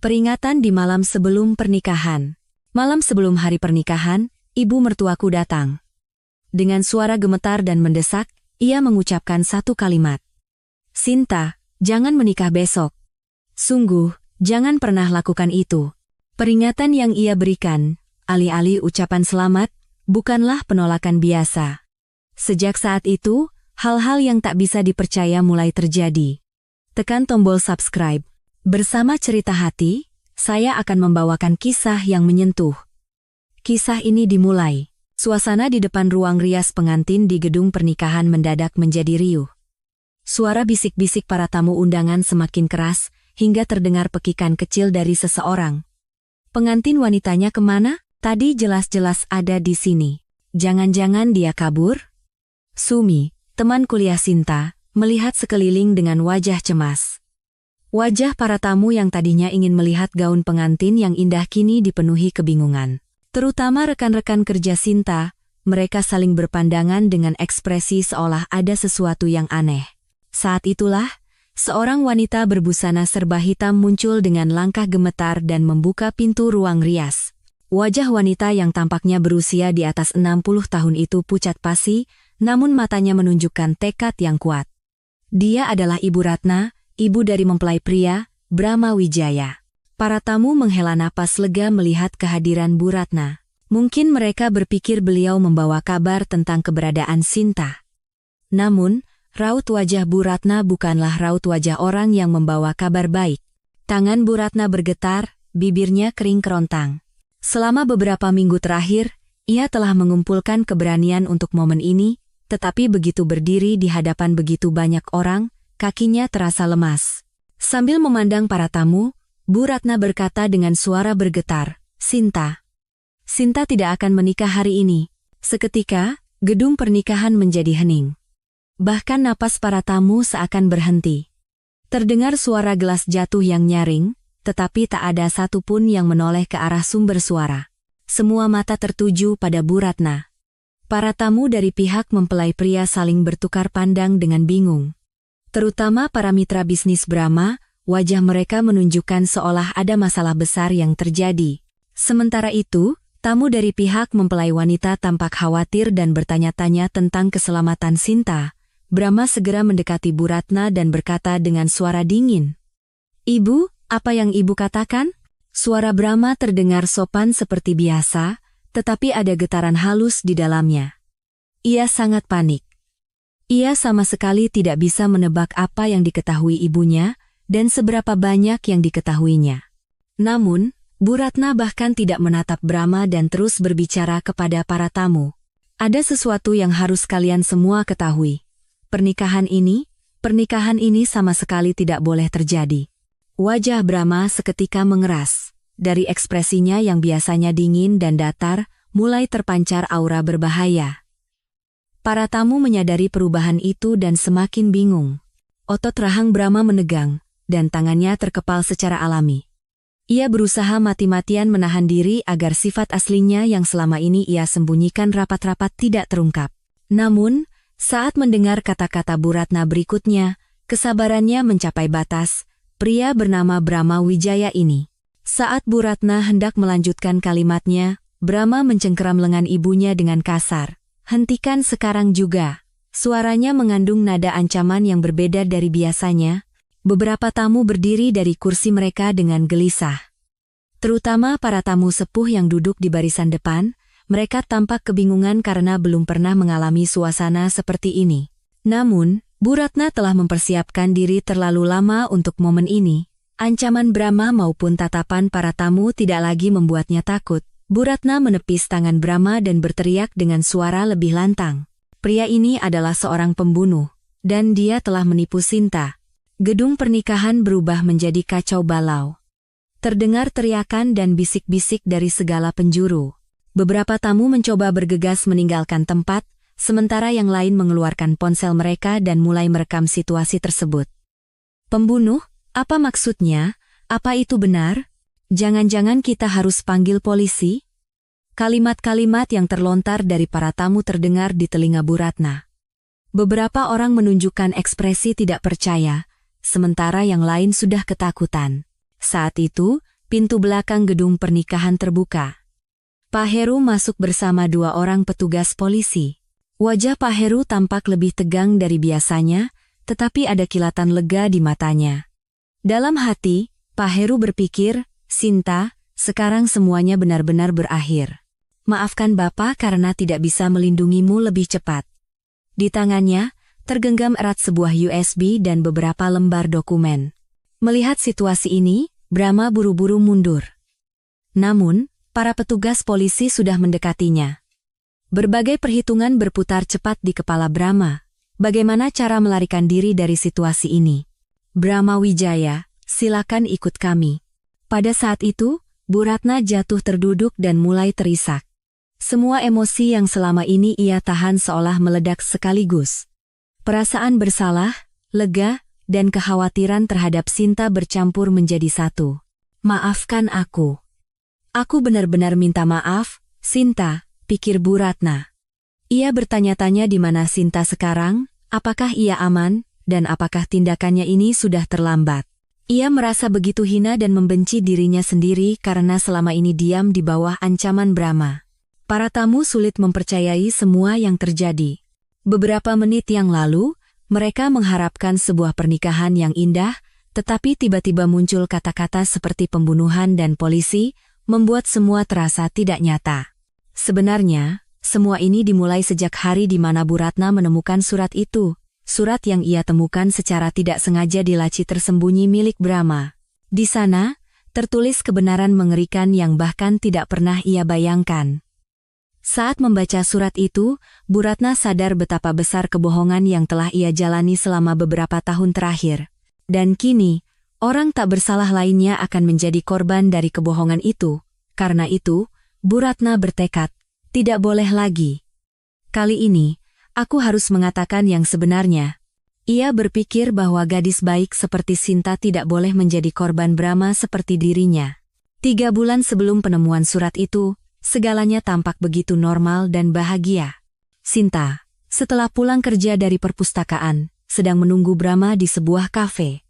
Peringatan di malam sebelum pernikahan. Malam sebelum hari pernikahan, ibu mertuaku datang. Dengan suara gemetar dan mendesak, ia mengucapkan satu kalimat. "Sinta, jangan menikah besok. Sungguh, jangan pernah lakukan itu." Peringatan yang ia berikan, alih-alih ucapan selamat, bukanlah penolakan biasa. Sejak saat itu, hal-hal yang tak bisa dipercaya mulai terjadi. Tekan tombol subscribe. Bersama Cerita Hati, saya akan membawakan kisah yang menyentuh. Kisah ini dimulai. Suasana di depan ruang rias pengantin di gedung pernikahan mendadak menjadi riuh. Suara bisik-bisik para tamu undangan semakin keras, hingga terdengar pekikan kecil dari seseorang. "Pengantin wanitanya kemana? Tadi jelas-jelas ada di sini. Jangan-jangan dia kabur?" Sumi, teman kuliah Sinta, melihat sekeliling dengan wajah cemas. Wajah para tamu yang tadinya ingin melihat gaun pengantin yang indah kini dipenuhi kebingungan. Terutama rekan-rekan kerja Sinta, mereka saling berpandangan dengan ekspresi seolah ada sesuatu yang aneh. Saat itulah, seorang wanita berbusana serba hitam muncul dengan langkah gemetar dan membuka pintu ruang rias. Wajah wanita yang tampaknya berusia di atas 60 tahun itu pucat pasi, namun matanya menunjukkan tekad yang kuat. Dia adalah Ibu Ratna, ibu dari mempelai pria, Brahma Wijaya. Para tamu menghela napas lega melihat kehadiran Bu Ratna. Mungkin mereka berpikir beliau membawa kabar tentang keberadaan Sinta. Namun, raut wajah Bu Ratna bukanlah raut wajah orang yang membawa kabar baik. Tangan Bu Ratna bergetar, bibirnya kering kerontang. Selama beberapa minggu terakhir, ia telah mengumpulkan keberanian untuk momen ini, tetapi begitu berdiri di hadapan begitu banyak orang, kakinya terasa lemas. Sambil memandang para tamu, Bu Ratna berkata dengan suara bergetar, Sinta tidak akan menikah hari ini." Seketika, gedung pernikahan menjadi hening. Bahkan napas para tamu seakan berhenti. Terdengar suara gelas jatuh yang nyaring, tetapi tak ada satupun yang menoleh ke arah sumber suara. Semua mata tertuju pada Bu Ratna. Para tamu dari pihak mempelai pria saling bertukar pandang dengan bingung. Terutama para mitra bisnis Brahma, wajah mereka menunjukkan seolah ada masalah besar yang terjadi. Sementara itu, tamu dari pihak mempelai wanita tampak khawatir dan bertanya-tanya tentang keselamatan Sinta. Brahma segera mendekati Bu Ratna dan berkata dengan suara dingin. "Ibu, apa yang ibu katakan?" Suara Brahma terdengar sopan seperti biasa, tetapi ada getaran halus di dalamnya. Ia sangat panik. Ia sama sekali tidak bisa menebak apa yang diketahui ibunya, dan seberapa banyak yang diketahuinya. Namun, Bu Ratna bahkan tidak menatap Brahma dan terus berbicara kepada para tamu. "Ada sesuatu yang harus kalian semua ketahui. Pernikahan ini sama sekali tidak boleh terjadi." Wajah Brahma seketika mengeras. Dari ekspresinya yang biasanya dingin dan datar, mulai terpancar aura berbahaya. Para tamu menyadari perubahan itu dan semakin bingung. Otot rahang Brahma menegang, dan tangannya terkepal secara alami. Ia berusaha mati-matian menahan diri agar sifat aslinya yang selama ini ia sembunyikan rapat-rapat tidak terungkap. Namun, saat mendengar kata-kata Bu Ratna berikutnya, kesabarannya mencapai batas. Pria bernama Brahma Wijaya ini. Saat Bu Ratna hendak melanjutkan kalimatnya, Brahma mencengkeram lengan ibunya dengan kasar. "Hentikan sekarang juga." Suaranya mengandung nada ancaman yang berbeda dari biasanya. Beberapa tamu berdiri dari kursi mereka dengan gelisah. Terutama para tamu sepuh yang duduk di barisan depan, mereka tampak kebingungan karena belum pernah mengalami suasana seperti ini. Namun, Bu Ratna telah mempersiapkan diri terlalu lama untuk momen ini. Ancaman Brahma maupun tatapan para tamu tidak lagi membuatnya takut. Bu Ratna menepis tangan Brahma dan berteriak dengan suara lebih lantang. Pria ini adalah seorang pembunuh, dan dia telah menipu Sinta. Gedung pernikahan berubah menjadi kacau balau. Terdengar teriakan dan bisik-bisik dari segala penjuru. Beberapa tamu mencoba bergegas meninggalkan tempat, sementara yang lain mengeluarkan ponsel mereka dan mulai merekam situasi tersebut. "Pembunuh? Apa maksudnya? Apa itu benar? Jangan-jangan kita harus panggil polisi?" Kalimat-kalimat yang terlontar dari para tamu terdengar di telinga Bu Ratna. Beberapa orang menunjukkan ekspresi tidak percaya, sementara yang lain sudah ketakutan. Saat itu, pintu belakang gedung pernikahan terbuka. Pak Heru masuk bersama 2 orang petugas polisi. Wajah Pak Heru tampak lebih tegang dari biasanya, tetapi ada kilatan lega di matanya. Dalam hati, Pak Heru berpikir, "Sinta, sekarang semuanya benar-benar berakhir. Maafkan Bapak karena tidak bisa melindungimu lebih cepat." Di tangannya, tergenggam erat sebuah USB dan beberapa lembar dokumen. Melihat situasi ini, Brahma buru-buru mundur. Namun, para petugas polisi sudah mendekatinya. Berbagai perhitungan berputar cepat di kepala Brahma. Bagaimana cara melarikan diri dari situasi ini? "Brahma Wijaya, silakan ikut kami." Pada saat itu, Bu Ratna jatuh terduduk dan mulai terisak. Semua emosi yang selama ini ia tahan seolah meledak sekaligus. Perasaan bersalah, lega, dan kekhawatiran terhadap Sinta bercampur menjadi satu. "Maafkan aku. Aku benar-benar minta maaf, Sinta," pikir Bu Ratna. Ia bertanya-tanya di mana Sinta sekarang, apakah ia aman, dan apakah tindakannya ini sudah terlambat. Ia merasa begitu hina dan membenci dirinya sendiri karena selama ini diam di bawah ancaman Brahma. Para tamu sulit mempercayai semua yang terjadi. Beberapa menit yang lalu, mereka mengharapkan sebuah pernikahan yang indah, tetapi tiba-tiba muncul kata-kata seperti pembunuhan dan polisi, membuat semua terasa tidak nyata. Sebenarnya, semua ini dimulai sejak hari di mana Bu Ratna menemukan surat itu. Surat yang ia temukan secara tidak sengaja di laci tersembunyi milik Brahma. Di sana, tertulis kebenaran mengerikan yang bahkan tidak pernah ia bayangkan. Saat membaca surat itu, Bu Ratna sadar betapa besar kebohongan yang telah ia jalani selama beberapa tahun terakhir. Dan kini, orang tak bersalah lainnya akan menjadi korban dari kebohongan itu. Karena itu, Bu Ratna bertekad, tidak boleh lagi. Kali ini, aku harus mengatakan yang sebenarnya. Ia berpikir bahwa gadis baik seperti Sinta tidak boleh menjadi korban Brahma seperti dirinya. 3 bulan sebelum penemuan surat itu, segalanya tampak begitu normal dan bahagia. Sinta, setelah pulang kerja dari perpustakaan, sedang menunggu Brahma di sebuah kafe.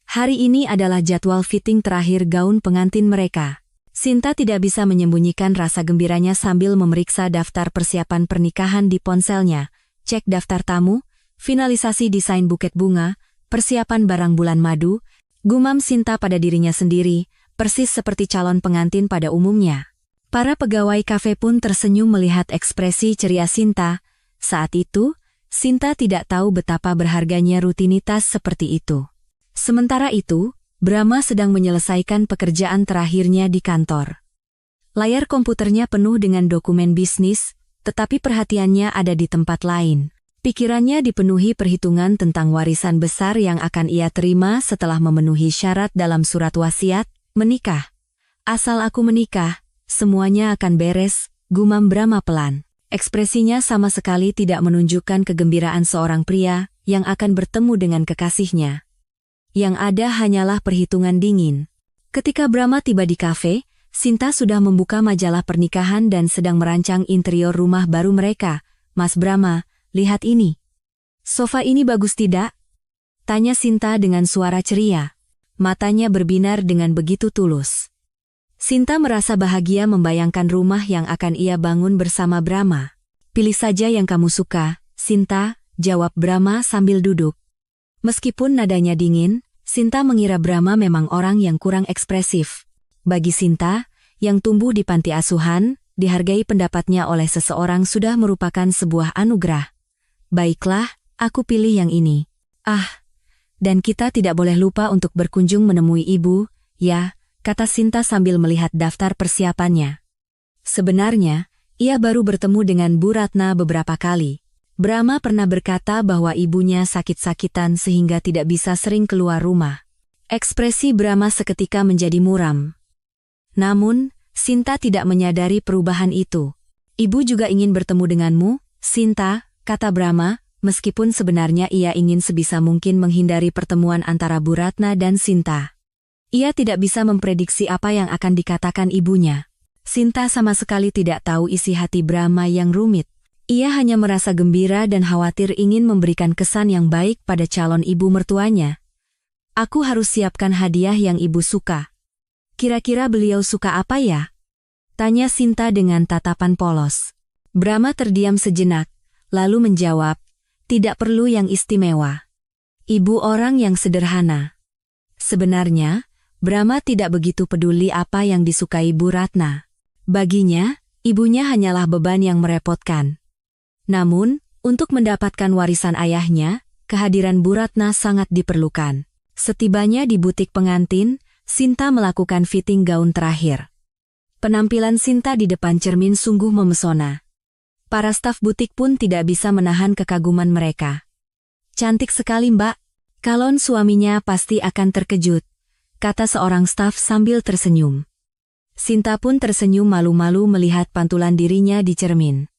Hari ini adalah jadwal fitting terakhir gaun pengantin mereka. Sinta tidak bisa menyembunyikan rasa gembiranya sambil memeriksa daftar persiapan pernikahan di ponselnya, cek daftar tamu, finalisasi desain buket bunga, persiapan barang bulan madu, gumam Sinta pada dirinya sendiri, persis seperti calon pengantin pada umumnya. Para pegawai kafe pun tersenyum melihat ekspresi ceria Sinta. Saat itu, Sinta tidak tahu betapa berharganya rutinitas seperti itu. Sementara itu, Brahma sedang menyelesaikan pekerjaan terakhirnya di kantor. Layar komputernya penuh dengan dokumen bisnis, tetapi perhatiannya ada di tempat lain. Pikirannya dipenuhi perhitungan tentang warisan besar yang akan ia terima setelah memenuhi syarat dalam surat wasiat, menikah. "Asal aku menikah, semuanya akan beres," gumam Brahma pelan. Ekspresinya sama sekali tidak menunjukkan kegembiraan seorang pria yang akan bertemu dengan kekasihnya. Yang ada hanyalah perhitungan dingin. Ketika Brahma tiba di kafe, Sinta sudah membuka majalah pernikahan dan sedang merancang interior rumah baru mereka. "Mas Brahma, lihat ini. Sofa ini bagus tidak?" tanya Sinta dengan suara ceria. Matanya berbinar dengan begitu tulus. Sinta merasa bahagia membayangkan rumah yang akan ia bangun bersama Brahma. "Pilih saja yang kamu suka, Sinta," jawab Brahma sambil duduk. Meskipun nadanya dingin, Sinta mengira Brahma memang orang yang kurang ekspresif. Bagi Sinta, yang tumbuh di panti asuhan, dihargai pendapatnya oleh seseorang sudah merupakan sebuah anugerah. "Baiklah, aku pilih yang ini. Dan kita tidak boleh lupa untuk berkunjung menemui ibu, ya," kata Sinta sambil melihat daftar persiapannya. Sebenarnya, ia baru bertemu dengan Bu Ratna beberapa kali. Brahma pernah berkata bahwa ibunya sakit-sakitan sehingga tidak bisa sering keluar rumah. Ekspresi Brahma seketika menjadi muram. Namun, Sinta tidak menyadari perubahan itu. "Ibu juga ingin bertemu denganmu, Sinta," kata Brahma, meskipun sebenarnya ia ingin sebisa mungkin menghindari pertemuan antara Bu Ratna dan Sinta. Ia tidak bisa memprediksi apa yang akan dikatakan ibunya. Sinta sama sekali tidak tahu isi hati Brahma yang rumit. Ia hanya merasa gembira dan khawatir ingin memberikan kesan yang baik pada calon ibu mertuanya. "Aku harus siapkan hadiah yang ibu suka. Kira-kira beliau suka apa ya? Tanya Sinta dengan tatapan polos. Brahma terdiam sejenak, lalu menjawab, tidak perlu yang istimewa. Ibu orang yang sederhana. Sebenarnya, Brahma tidak begitu peduli apa yang disukai Bu Ratna. Baginya, ibunya hanyalah beban yang merepotkan. Namun, untuk mendapatkan warisan ayahnya, kehadiran Bu Ratna sangat diperlukan. Setibanya di butik pengantin, Sinta melakukan fitting gaun terakhir. Penampilan Sinta di depan cermin sungguh memesona. Para staf butik pun tidak bisa menahan kekaguman mereka. Cantik sekali Mbak, calon suaminya pasti akan terkejut, kata seorang staf sambil tersenyum. Sinta pun tersenyum malu-malu melihat pantulan dirinya di cermin.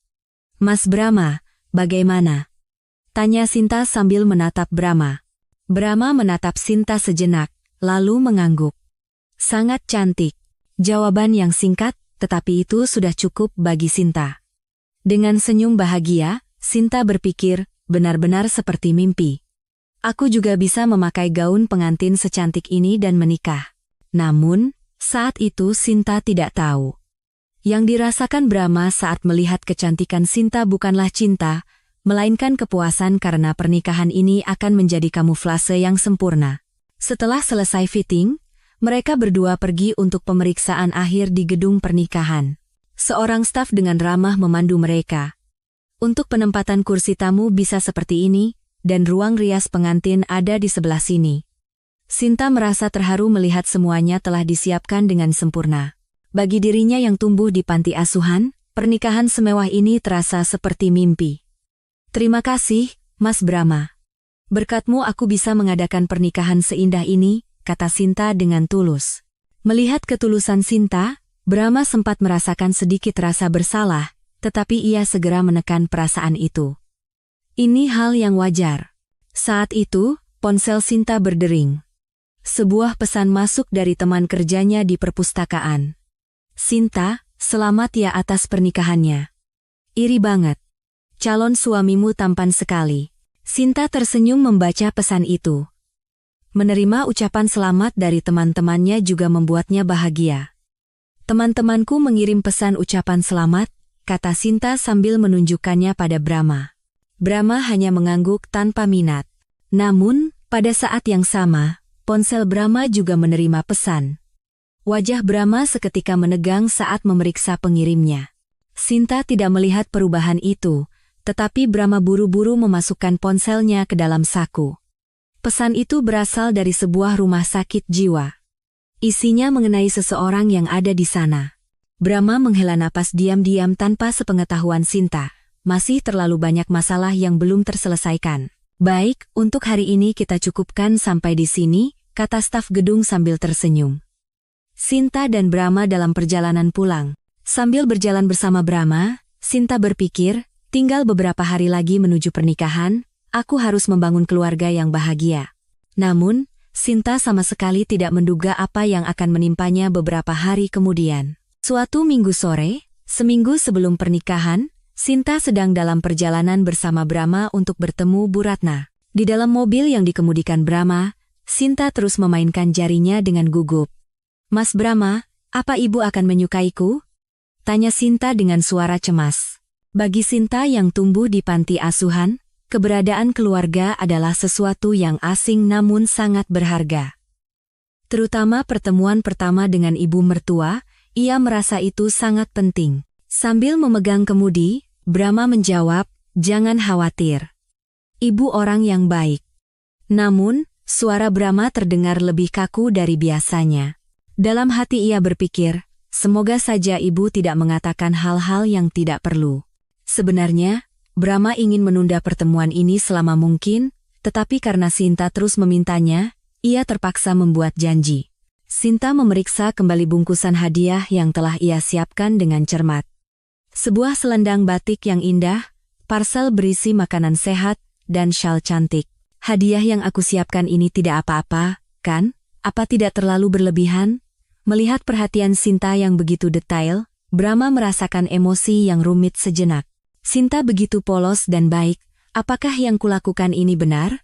Mas Brahma, bagaimana? Tanya Sinta sambil menatap Brahma. Brahma menatap Sinta sejenak, lalu mengangguk. Sangat cantik. Jawaban yang singkat, tetapi itu sudah cukup bagi Sinta. Dengan senyum bahagia, Sinta berpikir, benar-benar seperti mimpi. Aku juga bisa memakai gaun pengantin secantik ini dan menikah. Namun, saat itu Sinta tidak tahu. Yang dirasakan Brahma saat melihat kecantikan Sinta bukanlah cinta, melainkan kepuasan karena pernikahan ini akan menjadi kamuflase yang sempurna. Setelah selesai fitting, mereka berdua pergi untuk pemeriksaan akhir di gedung pernikahan. Seorang staf dengan ramah memandu mereka. Untuk penempatan kursi tamu bisa seperti ini, dan ruang rias pengantin ada di sebelah sini. Sinta merasa terharu melihat semuanya telah disiapkan dengan sempurna. Bagi dirinya yang tumbuh di panti asuhan, pernikahan semewah ini terasa seperti mimpi. Terima kasih, Mas Brahma. Berkatmu aku bisa mengadakan pernikahan seindah ini, kata Sinta dengan tulus. Melihat ketulusan Sinta, Brahma sempat merasakan sedikit rasa bersalah, tetapi ia segera menekan perasaan itu. Ini hal yang wajar. Saat itu, ponsel Sinta berdering. Sebuah pesan masuk dari teman kerjanya di perpustakaan. Sinta, selamat ya atas pernikahannya. Iri banget. Calon suamimu tampan sekali. Sinta tersenyum membaca pesan itu. Menerima ucapan selamat dari teman-temannya juga membuatnya bahagia. Teman-temanku mengirim pesan ucapan selamat, kata Sinta sambil menunjukkannya pada Brahma. Brahma hanya mengangguk tanpa minat. Namun, pada saat yang sama, ponsel Brahma juga menerima pesan. Wajah Brahma seketika menegang saat memeriksa pengirimnya. Sinta tidak melihat perubahan itu, tetapi Brahma buru-buru memasukkan ponselnya ke dalam saku. Pesan itu berasal dari sebuah rumah sakit jiwa. Isinya mengenai seseorang yang ada di sana. Brahma menghela napas diam-diam tanpa sepengetahuan Sinta. Masih terlalu banyak masalah yang belum terselesaikan. Baik, untuk hari ini kita cukupkan sampai di sini, kata staf gedung sambil tersenyum. Sinta dan Brahma dalam perjalanan pulang. Sambil berjalan bersama Brahma, Sinta berpikir, tinggal beberapa hari lagi menuju pernikahan, aku harus membangun keluarga yang bahagia. Namun, Sinta sama sekali tidak menduga apa yang akan menimpanya beberapa hari kemudian. Suatu minggu sore, seminggu sebelum pernikahan, Sinta sedang dalam perjalanan bersama Brahma untuk bertemu Bu Ratna. Di dalam mobil yang dikemudikan Brahma, Sinta terus memainkan jarinya dengan gugup. Mas Brahma, apa ibu akan menyukaiku? Tanya Sinta dengan suara cemas. Bagi Sinta yang tumbuh di panti asuhan, keberadaan keluarga adalah sesuatu yang asing namun sangat berharga. Terutama pertemuan pertama dengan ibu mertua, ia merasa itu sangat penting. Sambil memegang kemudi, Brahma menjawab, jangan khawatir. Ibu orang yang baik. Namun, suara Brahma terdengar lebih kaku dari biasanya. Dalam hati ia berpikir, semoga saja ibu tidak mengatakan hal-hal yang tidak perlu. Sebenarnya, Brahma ingin menunda pertemuan ini selama mungkin, tetapi karena Sinta terus memintanya, ia terpaksa membuat janji. Sinta memeriksa kembali bungkusan hadiah yang telah ia siapkan dengan cermat. Sebuah selendang batik yang indah, parsel berisi makanan sehat, dan syal cantik. Hadiah yang aku siapkan ini tidak apa-apa, kan? Apa tidak terlalu berlebihan? Melihat perhatian Sinta yang begitu detail, Brahma merasakan emosi yang rumit sejenak. Sinta begitu polos dan baik, apakah yang kulakukan ini benar?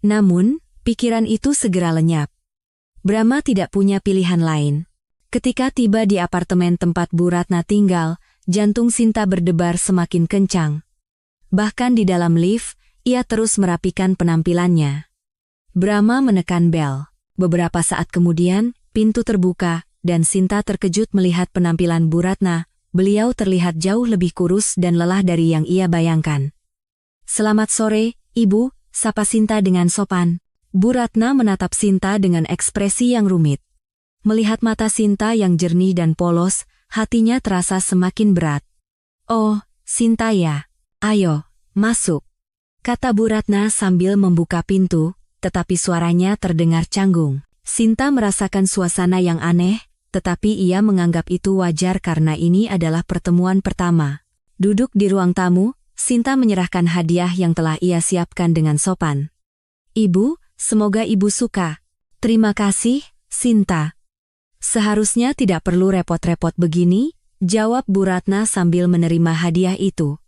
Namun, pikiran itu segera lenyap. Brahma tidak punya pilihan lain. Ketika tiba di apartemen tempat Bu Ratna tinggal, jantung Sinta berdebar semakin kencang. Bahkan di dalam lift, ia terus merapikan penampilannya. Brahma menekan bel. Beberapa saat kemudian, pintu terbuka, dan Sinta terkejut melihat penampilan Bu Ratna. Beliau terlihat jauh lebih kurus dan lelah dari yang ia bayangkan. "Selamat sore, Ibu," sapa Sinta dengan sopan. Bu Ratna menatap Sinta dengan ekspresi yang rumit. Melihat mata Sinta yang jernih dan polos, hatinya terasa semakin berat. "Oh, Sinta ya. Ayo, masuk," kata Bu Ratna sambil membuka pintu, tetapi suaranya terdengar canggung. Sinta merasakan suasana yang aneh, tetapi ia menganggap itu wajar karena ini adalah pertemuan pertama. Duduk di ruang tamu, Sinta menyerahkan hadiah yang telah ia siapkan dengan sopan. "Ibu, semoga Ibu suka." "Terima kasih, Sinta." "Seharusnya tidak perlu repot-repot begini," jawab Bu Ratna sambil menerima hadiah itu.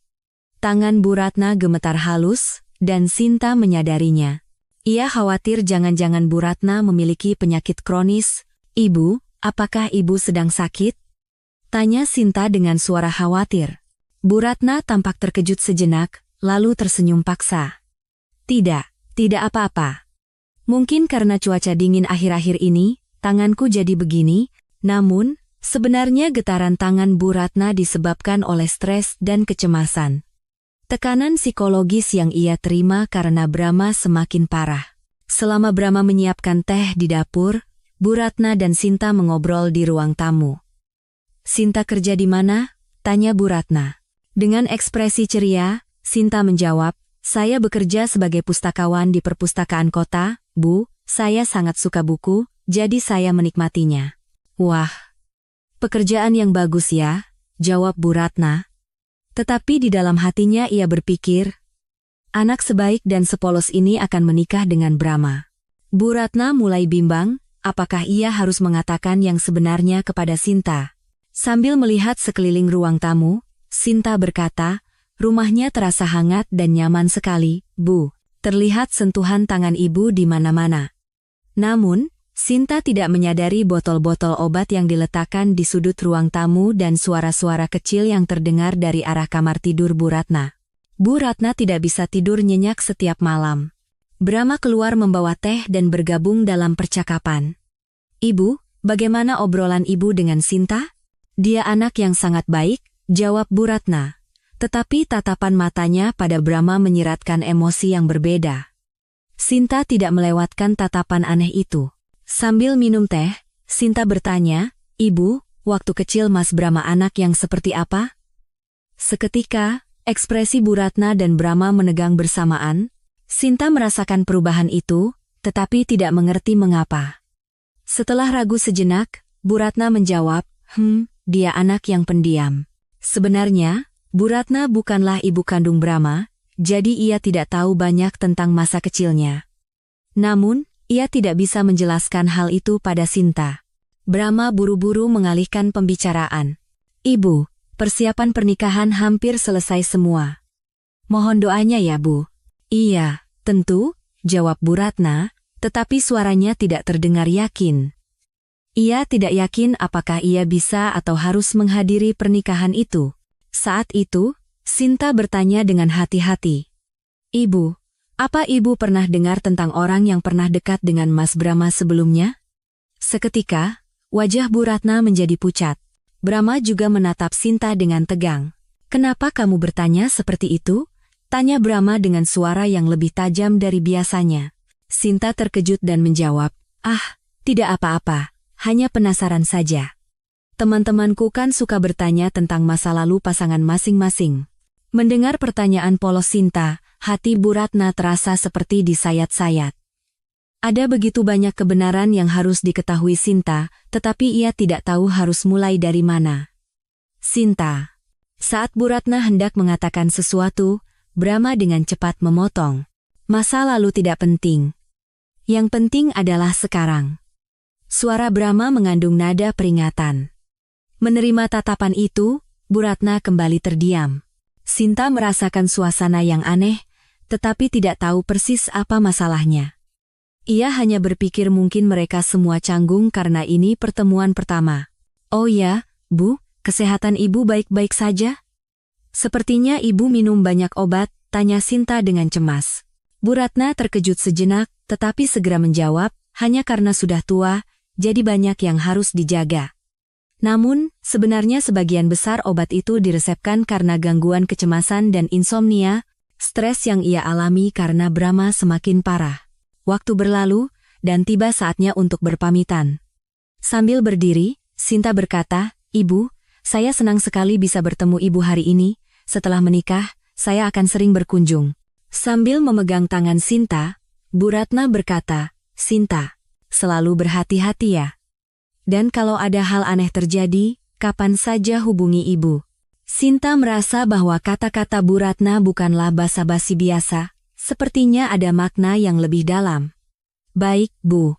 Tangan Bu Ratna gemetar halus, dan Sinta menyadarinya. Ia khawatir jangan-jangan Bu Ratna memiliki penyakit kronis. "Ibu, apakah Ibu sedang sakit?" tanya Sinta dengan suara khawatir. Bu Ratna tampak terkejut sejenak, lalu tersenyum paksa. Tidak apa-apa. Mungkin karena cuaca dingin akhir-akhir ini, tanganku jadi begini, namun, sebenarnya getaran tangan Bu Ratna disebabkan oleh stres dan kecemasan. Tekanan psikologis yang ia terima karena Brahma semakin parah. Selama Brahma menyiapkan teh di dapur, Bu Ratna dan Sinta mengobrol di ruang tamu. "Sinta kerja di mana?" tanya Bu Ratna. Dengan ekspresi ceria, Sinta menjawab, "Saya bekerja sebagai pustakawan di perpustakaan kota, Bu. Saya sangat suka buku, jadi saya menikmatinya." "Wah, pekerjaan yang bagus ya," jawab Bu Ratna. Tetapi di dalam hatinya ia berpikir, anak sebaik dan sepolos ini akan menikah dengan Brahma. Bu Ratna mulai bimbang, apakah ia harus mengatakan yang sebenarnya kepada Sinta. Sambil melihat sekeliling ruang tamu, Sinta berkata, "Rumahnya terasa hangat dan nyaman sekali, Bu. Terlihat sentuhan tangan Ibu di mana-mana." Namun, Sinta tidak menyadari botol-botol obat yang diletakkan di sudut ruang tamu dan suara-suara kecil yang terdengar dari arah kamar tidur Bu Ratna. Bu Ratna tidak bisa tidur nyenyak setiap malam. Brahma keluar membawa teh dan bergabung dalam percakapan. "Ibu, bagaimana obrolan Ibu dengan Sinta?" "Dia anak yang sangat baik," jawab Bu Ratna. Tetapi tatapan matanya pada Brahma menyiratkan emosi yang berbeda. Sinta tidak melewatkan tatapan aneh itu. Sambil minum teh, Sinta bertanya, "Ibu, waktu kecil Mas Brahma anak yang seperti apa?" Seketika, ekspresi Bu Ratna dan Brahma menegang bersamaan. Sinta merasakan perubahan itu, tetapi tidak mengerti mengapa. Setelah ragu sejenak, Bu Ratna menjawab, "Dia anak yang pendiam." Sebenarnya, Bu Ratna bukanlah ibu kandung Brahma, jadi ia tidak tahu banyak tentang masa kecilnya. Namun, ia tidak bisa menjelaskan hal itu pada Sinta. Brahma buru-buru mengalihkan pembicaraan. "Ibu, persiapan pernikahan hampir selesai semua. Mohon doanya ya, Bu." "Iya, tentu," jawab Bu Ratna, tetapi suaranya tidak terdengar yakin. Ia tidak yakin apakah ia bisa atau harus menghadiri pernikahan itu. Saat itu, Sinta bertanya dengan hati-hati, "Ibu, apa Ibu pernah dengar tentang orang yang pernah dekat dengan Mas Brahma sebelumnya?" Seketika, wajah Bu Ratna menjadi pucat. Brahma juga menatap Sinta dengan tegang. "Kenapa kamu bertanya seperti itu?" tanya Brahma dengan suara yang lebih tajam dari biasanya. Sinta terkejut dan menjawab, "Tidak apa-apa, hanya penasaran saja. Teman-temanku kan suka bertanya tentang masa lalu pasangan masing-masing." Mendengar pertanyaan polos Sinta, hati Bu Ratna terasa seperti disayat-sayat. Ada begitu banyak kebenaran yang harus diketahui Sinta, tetapi ia tidak tahu harus mulai dari mana. "Sinta." Saat Bu Ratna hendak mengatakan sesuatu, Brahma dengan cepat memotong. "Masa lalu tidak penting. Yang penting adalah sekarang." Suara Brahma mengandung nada peringatan. Menerima tatapan itu, Bu Ratna kembali terdiam. Sinta merasakan suasana yang aneh, tetapi tidak tahu persis apa masalahnya. Ia hanya berpikir mungkin mereka semua canggung karena ini pertemuan pertama. Oh ya, Bu, kesehatan Ibu baik-baik saja? Sepertinya Ibu minum banyak obat, tanya Sinta dengan cemas. Bu Ratna terkejut sejenak, tetapi segera menjawab, hanya karena sudah tua, jadi banyak yang harus dijaga. Namun, sebenarnya sebagian besar obat itu diresepkan karena gangguan kecemasan dan insomnia, stres yang ia alami karena Brahma semakin parah. Waktu berlalu, dan tiba saatnya untuk berpamitan. Sambil berdiri, Sinta berkata, Ibu, saya senang sekali bisa bertemu Ibu hari ini. Setelah menikah, saya akan sering berkunjung. Sambil memegang tangan Sinta, Bu Ratna berkata, Sinta, selalu berhati-hati ya. Dan kalau ada hal aneh terjadi, kapan saja hubungi Ibu. Sinta merasa bahwa kata-kata Bu Ratna bukanlah basa-basi biasa, sepertinya ada makna yang lebih dalam. Baik, Bu.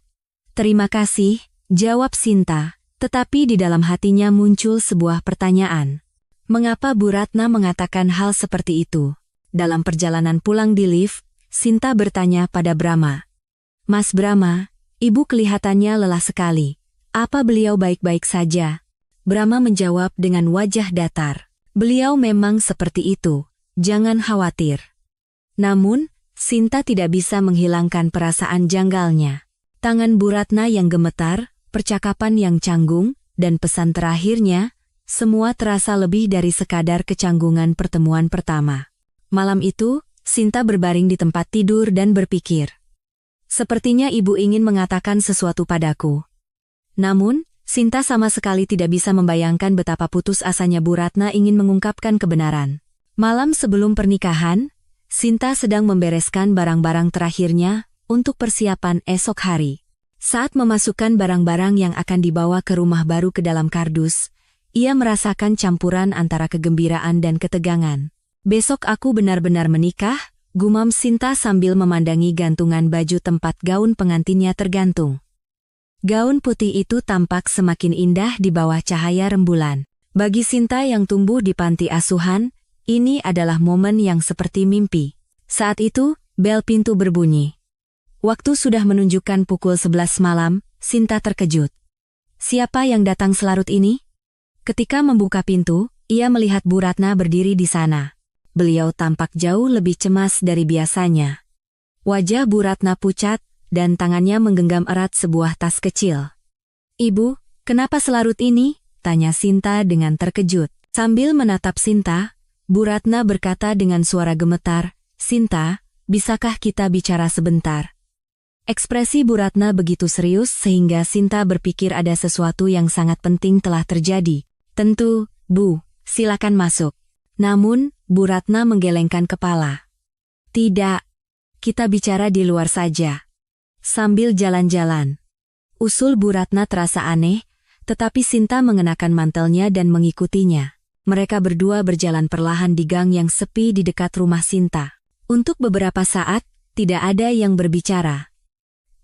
Terima kasih, jawab Sinta, tetapi di dalam hatinya muncul sebuah pertanyaan. Mengapa Bu Ratna mengatakan hal seperti itu? Dalam perjalanan pulang di lift, Sinta bertanya pada Brahma. Mas Brahma, Ibu kelihatannya lelah sekali. Apa beliau baik-baik saja? Brahma menjawab dengan wajah datar. Beliau memang seperti itu, jangan khawatir. Namun, Sinta tidak bisa menghilangkan perasaan janggalnya. Tangan Bu Ratna yang gemetar, percakapan yang canggung, dan pesan terakhirnya, semua terasa lebih dari sekadar kecanggungan pertemuan pertama. Malam itu, Sinta berbaring di tempat tidur dan berpikir. Sepertinya Ibu ingin mengatakan sesuatu padaku. Namun, Sinta sama sekali tidak bisa membayangkan betapa putus asanya Bu Ratna ingin mengungkapkan kebenaran. Malam sebelum pernikahan, Sinta sedang membereskan barang-barang terakhirnya untuk persiapan esok hari. Saat memasukkan barang-barang yang akan dibawa ke rumah baru ke dalam kardus, ia merasakan campuran antara kegembiraan dan ketegangan. Besok aku benar-benar menikah, gumam Sinta sambil memandangi gantungan baju tempat gaun pengantinnya tergantung. Gaun putih itu tampak semakin indah di bawah cahaya rembulan. Bagi Sinta yang tumbuh di panti asuhan, ini adalah momen yang seperti mimpi. Saat itu, bel pintu berbunyi. Waktu sudah menunjukkan pukul 11 malam, Sinta terkejut. Siapa yang datang selarut ini? Ketika membuka pintu, ia melihat Bu Ratna berdiri di sana. Beliau tampak jauh lebih cemas dari biasanya. Wajah Bu Ratna pucat, dan tangannya menggenggam erat sebuah tas kecil. Ibu, kenapa selarut ini? Tanya Sinta dengan terkejut. Sambil menatap Sinta, Bu Ratna berkata dengan suara gemetar, Sinta, bisakah kita bicara sebentar? Ekspresi Bu Ratna begitu serius sehingga Sinta berpikir ada sesuatu yang sangat penting telah terjadi. Tentu, Bu, silakan masuk. Namun, Bu Ratna menggelengkan kepala. Tidak, kita bicara di luar saja. Sambil jalan-jalan. Usul Bu Ratna terasa aneh, tetapi Sinta mengenakan mantelnya dan mengikutinya. Mereka berdua berjalan perlahan di gang yang sepi di dekat rumah Sinta. Untuk beberapa saat, tidak ada yang berbicara.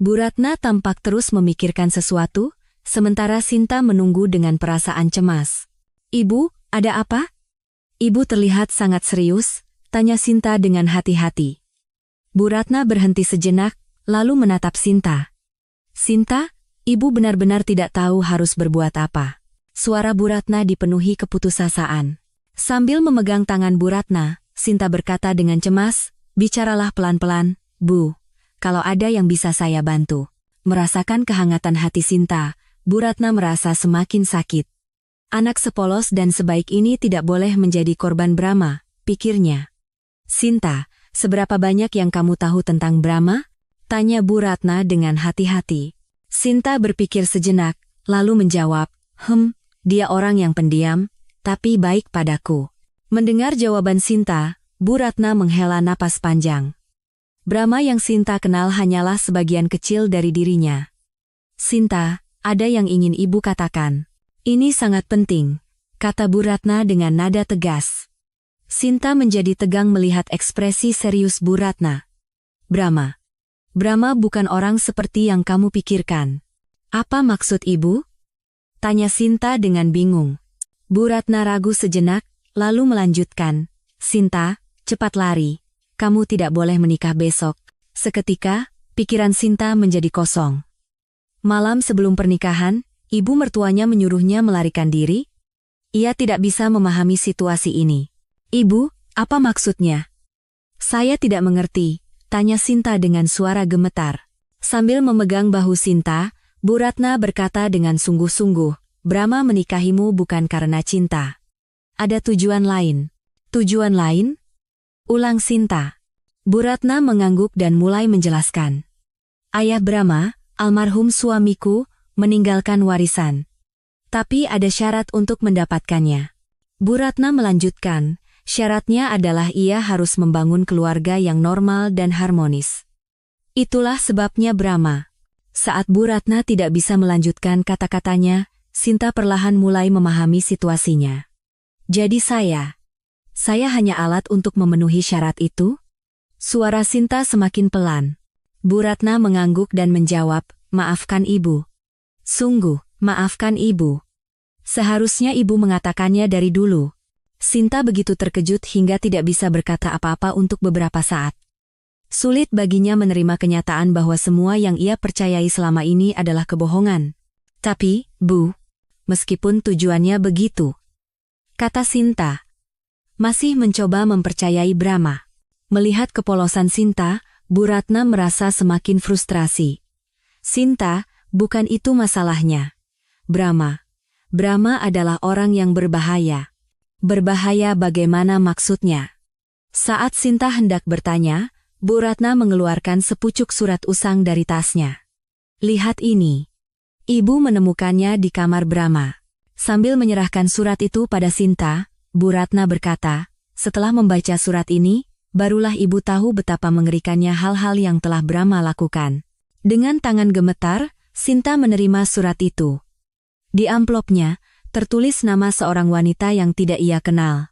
Bu Ratna tampak terus memikirkan sesuatu, sementara Sinta menunggu dengan perasaan cemas. Ibu, ada apa? Ibu terlihat sangat serius, tanya Sinta dengan hati-hati. Bu Ratna berhenti sejenak, lalu menatap Sinta. Sinta, Ibu benar-benar tidak tahu harus berbuat apa. Suara Bu Ratna dipenuhi keputusasaan. Sambil memegang tangan Bu Ratna, Sinta berkata dengan cemas, bicaralah pelan-pelan, Bu. Kalau ada yang bisa saya bantu. Merasakan kehangatan hati Sinta, Bu Ratna merasa semakin sakit. Anak sepolos dan sebaik ini tidak boleh menjadi korban Brahma, pikirnya. Sinta, seberapa banyak yang kamu tahu tentang Brahma? Tanya Bu Ratna dengan hati-hati. Sinta berpikir sejenak, lalu menjawab, dia orang yang pendiam, tapi baik padaku. Mendengar jawaban Sinta, Bu Ratna menghela napas panjang. Brahma yang Sinta kenal hanyalah sebagian kecil dari dirinya. Sinta, ada yang ingin Ibu katakan. Ini sangat penting, kata Bu Ratna dengan nada tegas. Sinta menjadi tegang melihat ekspresi serius Bu Ratna. Brahma bukan orang seperti yang kamu pikirkan. Apa maksud Ibu? Tanya Sinta dengan bingung. Bu Ratna ragu sejenak, lalu melanjutkan. Sinta, cepat lari. Kamu tidak boleh menikah besok. Seketika, pikiran Sinta menjadi kosong. Malam sebelum pernikahan, Ibu mertuanya menyuruhnya melarikan diri? Ia tidak bisa memahami situasi ini. Ibu, apa maksudnya? Saya tidak mengerti, tanya Sinta dengan suara gemetar. Sambil memegang bahu Sinta, Bu Ratna berkata dengan sungguh-sungguh, Brahma menikahimu bukan karena cinta. Ada tujuan lain. Tujuan lain? Ulang Sinta. Bu Ratna mengangguk dan mulai menjelaskan. Ayah Brahma, almarhum suamiku, meninggalkan warisan. Tapi ada syarat untuk mendapatkannya. Bu Ratna melanjutkan, syaratnya adalah ia harus membangun keluarga yang normal dan harmonis. Itulah sebabnya Brahma. Saat Bu Ratna tidak bisa melanjutkan kata-katanya, Sinta perlahan mulai memahami situasinya. Jadi saya hanya alat untuk memenuhi syarat itu? Suara Sinta semakin pelan. Bu Ratna mengangguk dan menjawab, maafkan ibu. Sungguh, maafkan ibu. Seharusnya ibu mengatakannya dari dulu. Sinta begitu terkejut hingga tidak bisa berkata apa-apa untuk beberapa saat. Sulit baginya menerima kenyataan bahwa semua yang ia percayai selama ini adalah kebohongan. Tapi, Bu, meskipun tujuannya begitu, kata Sinta, masih mencoba mempercayai Brahma. Melihat kepolosan Sinta, Bu Ratna merasa semakin frustrasi. Sinta, bukan itu masalahnya. Brahma adalah orang yang berbahaya. Berbahaya bagaimana maksudnya? Saat Sinta hendak bertanya, Bu Ratna mengeluarkan sepucuk surat usang dari tasnya. Lihat ini. Ibu menemukannya di kamar Brahma. Sambil menyerahkan surat itu pada Sinta, Bu Ratna berkata, setelah membaca surat ini, barulah ibu tahu betapa mengerikannya hal-hal yang telah Brahma lakukan. Dengan tangan gemetar, Sinta menerima surat itu. Di amplopnya, tertulis nama seorang wanita yang tidak ia kenal.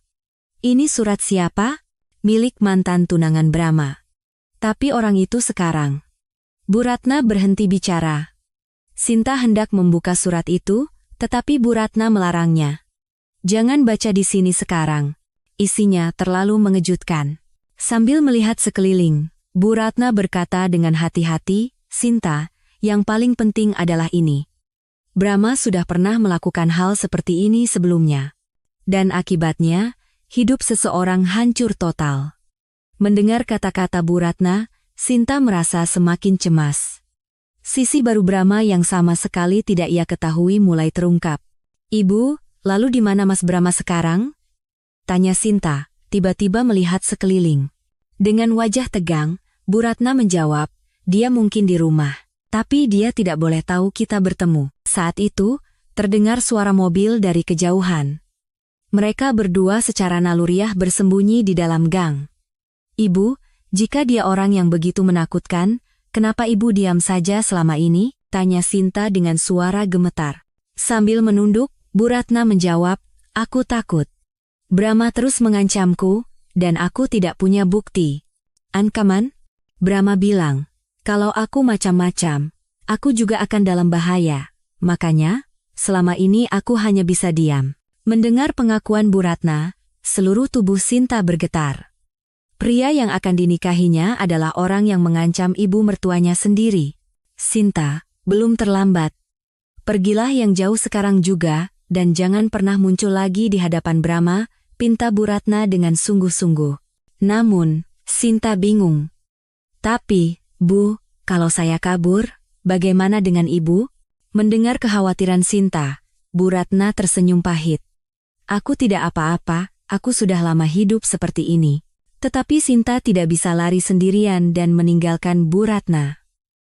Ini surat siapa? Milik mantan tunangan Brahma. Tapi orang itu sekarang. Bu Ratna berhenti bicara. Sinta hendak membuka surat itu, tetapi Bu Ratna melarangnya. Jangan baca di sini sekarang. Isinya terlalu mengejutkan. Sambil melihat sekeliling, Bu Ratna berkata dengan hati-hati, Sinta, yang paling penting adalah ini. Brahma sudah pernah melakukan hal seperti ini sebelumnya. Dan akibatnya, hidup seseorang hancur total. Mendengar kata-kata Bu Ratna, Sinta merasa semakin cemas. Sisi baru Brahma yang sama sekali tidak ia ketahui mulai terungkap. Ibu, lalu di mana Mas Brahma sekarang? Tanya Sinta, tiba-tiba melihat sekeliling. Dengan wajah tegang, Bu Ratna menjawab, dia mungkin di rumah. Tapi dia tidak boleh tahu kita bertemu. Saat itu, terdengar suara mobil dari kejauhan. Mereka berdua secara naluriah bersembunyi di dalam gang. Ibu, jika dia orang yang begitu menakutkan, kenapa ibu diam saja selama ini? Tanya Sinta dengan suara gemetar. Sambil menunduk, Bu Ratna menjawab, aku takut. Brahma terus mengancamku, dan aku tidak punya bukti. Ancaman? Brahma bilang, kalau aku macam-macam, aku juga akan dalam bahaya. Makanya, selama ini aku hanya bisa diam. Mendengar pengakuan Bu Ratna, seluruh tubuh Sinta bergetar. Pria yang akan dinikahinya adalah orang yang mengancam ibu mertuanya sendiri. Sinta, belum terlambat. Pergilah yang jauh sekarang juga, dan jangan pernah muncul lagi di hadapan Brahma, pinta Bu Ratna dengan sungguh-sungguh. Namun, Sinta bingung. Tapi, Bu, kalau saya kabur, bagaimana dengan ibu? Mendengar kekhawatiran Sinta, Bu Ratna tersenyum pahit. Aku tidak apa-apa, aku sudah lama hidup seperti ini. Tetapi Sinta tidak bisa lari sendirian dan meninggalkan Bu Ratna.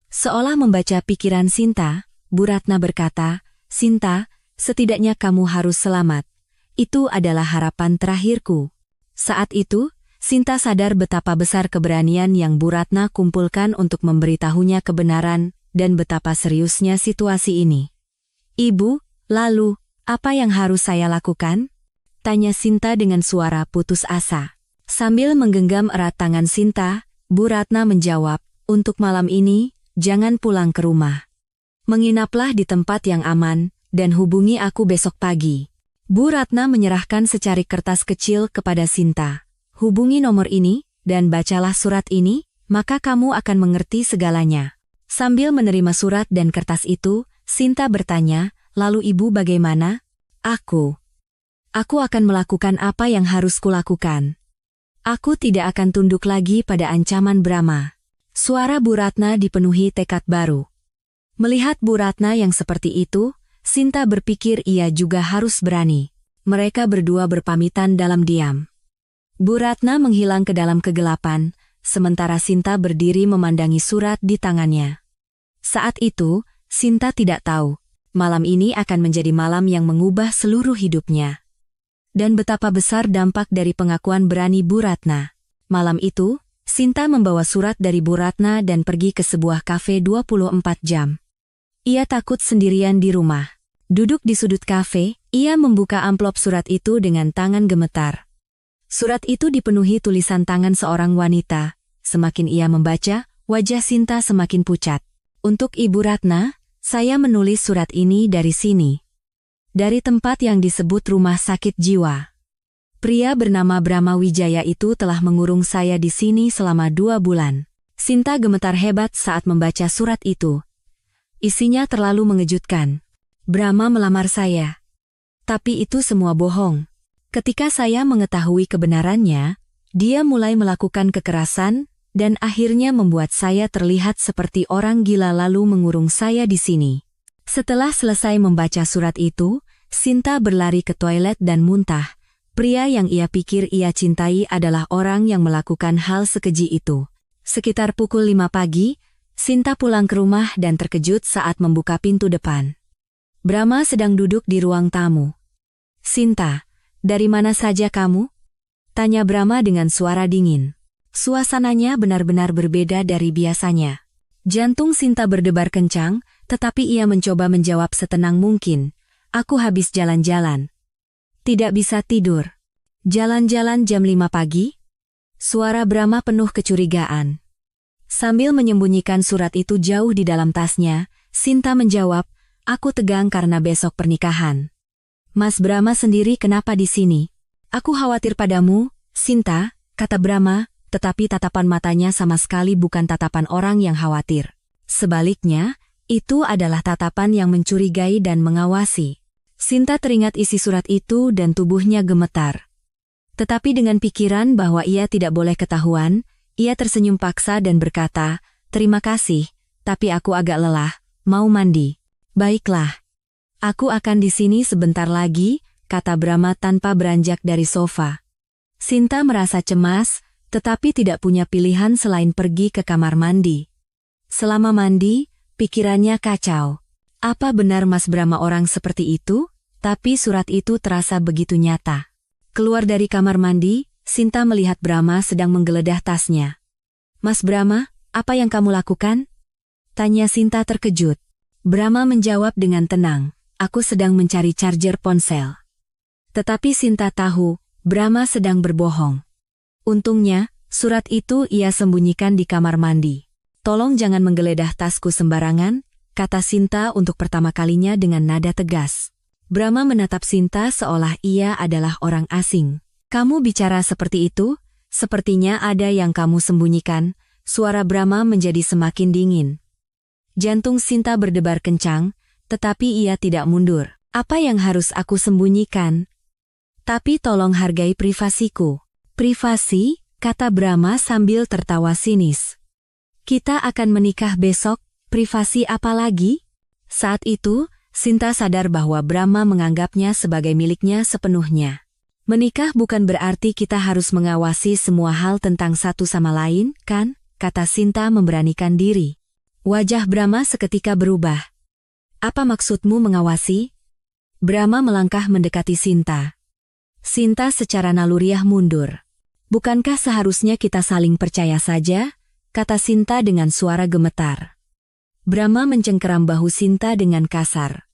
Seolah membaca pikiran Sinta, Bu Ratna berkata, Sinta, setidaknya kamu harus selamat. Itu adalah harapan terakhirku. Saat itu, Sinta sadar betapa besar keberanian yang Bu Ratna kumpulkan untuk memberitahunya kebenaran dan betapa seriusnya situasi ini. Ibu, lalu, apa yang harus saya lakukan? Tanya Sinta dengan suara putus asa. Sambil menggenggam erat tangan Sinta, Bu Ratna menjawab, untuk malam ini, jangan pulang ke rumah. Menginaplah di tempat yang aman, dan hubungi aku besok pagi. Bu Ratna menyerahkan secarik kertas kecil kepada Sinta. Hubungi nomor ini, dan bacalah surat ini, maka kamu akan mengerti segalanya. Sambil menerima surat dan kertas itu, Sinta bertanya, Lalu ibu bagaimana? Aku akan melakukan apa yang harus kulakukan. Aku tidak akan tunduk lagi pada ancaman Brahma. Suara Bu Ratna dipenuhi tekad baru. Melihat Bu Ratna yang seperti itu, Sinta berpikir ia juga harus berani. Mereka berdua berpamitan dalam diam. Bu Ratna menghilang ke dalam kegelapan, sementara Sinta berdiri memandangi surat di tangannya. Saat itu, Sinta tidak tahu, malam ini akan menjadi malam yang mengubah seluruh hidupnya. Dan betapa besar dampak dari pengakuan berani Bu Ratna. Malam itu, Sinta membawa surat dari Bu Ratna dan pergi ke sebuah kafe 24 jam. Ia takut sendirian di rumah. Duduk di sudut kafe, ia membuka amplop surat itu dengan tangan gemetar. Surat itu dipenuhi tulisan tangan seorang wanita. Semakin ia membaca, wajah Sinta semakin pucat. Untuk Ibu Ratna, saya menulis surat ini dari sini. Dari tempat yang disebut rumah sakit jiwa. Pria bernama Brahma Wijaya itu telah mengurung saya di sini selama 2 bulan. Sinta gemetar hebat saat membaca surat itu. Isinya terlalu mengejutkan. Brahma melamar saya. Tapi itu semua bohong. Ketika saya mengetahui kebenarannya, dia mulai melakukan kekerasan, dan akhirnya membuat saya terlihat seperti orang gila lalu mengurung saya di sini. Setelah selesai membaca surat itu, Sinta berlari ke toilet dan muntah. Pria yang ia pikir ia cintai adalah orang yang melakukan hal sekeji itu. Sekitar pukul 5 pagi, Sinta pulang ke rumah dan terkejut saat membuka pintu depan. Brahma sedang duduk di ruang tamu. Sinta, dari mana saja kamu? Tanya Brahma dengan suara dingin. Suasananya benar-benar berbeda dari biasanya. Jantung Sinta berdebar kencang, tetapi ia mencoba menjawab setenang mungkin. Aku habis jalan-jalan. Tidak bisa tidur. Jalan-jalan jam 5 pagi? Suara Brahma penuh kecurigaan. Sambil menyembunyikan surat itu jauh di dalam tasnya, Sinta menjawab, aku tegang karena besok pernikahan. Mas Brahma sendiri kenapa di sini? Aku khawatir padamu, Sinta, kata Brahma, tetapi tatapan matanya sama sekali bukan tatapan orang yang khawatir. Sebaliknya, itu adalah tatapan yang mencurigai dan mengawasi. Sinta teringat isi surat itu dan tubuhnya gemetar. Tetapi dengan pikiran bahwa ia tidak boleh ketahuan, ia tersenyum paksa dan berkata, terima kasih, tapi aku agak lelah, mau mandi. Baiklah. Aku akan di sini sebentar lagi, kata Brahma tanpa beranjak dari sofa. Sinta merasa cemas, tetapi tidak punya pilihan selain pergi ke kamar mandi. Selama mandi, pikirannya kacau. Apa benar Mas Brahma orang seperti itu? Tapi surat itu terasa begitu nyata. Keluar dari kamar mandi, Sinta melihat Brahma sedang menggeledah tasnya. Mas Brahma, apa yang kamu lakukan? Tanya Sinta terkejut. Brahma menjawab dengan tenang, aku sedang mencari charger ponsel. Tetapi Sinta tahu, Brahma sedang berbohong. Untungnya, surat itu ia sembunyikan di kamar mandi. Tolong jangan menggeledah tasku sembarangan, kata Sinta untuk pertama kalinya dengan nada tegas. Brahma menatap Sinta seolah ia adalah orang asing. Kamu bicara seperti itu? Sepertinya ada yang kamu sembunyikan. Suara Brahma menjadi semakin dingin. Jantung Sinta berdebar kencang, tetapi ia tidak mundur. Apa yang harus aku sembunyikan? Tapi tolong hargai privasiku. Privasi, kata Brahma sambil tertawa sinis. Kita akan menikah besok, privasi apa lagi? Saat itu, Sinta sadar bahwa Brahma menganggapnya sebagai miliknya sepenuhnya. Menikah bukan berarti kita harus mengawasi semua hal tentang satu sama lain, kan? Kata Sinta memberanikan diri. Wajah Brahma seketika berubah. Apa maksudmu mengawasi? Brahma melangkah mendekati Sinta. Sinta secara naluriah mundur. Bukankah seharusnya kita saling percaya saja? Kata Sinta dengan suara gemetar. Brahma mencengkeram bahu Sinta dengan kasar.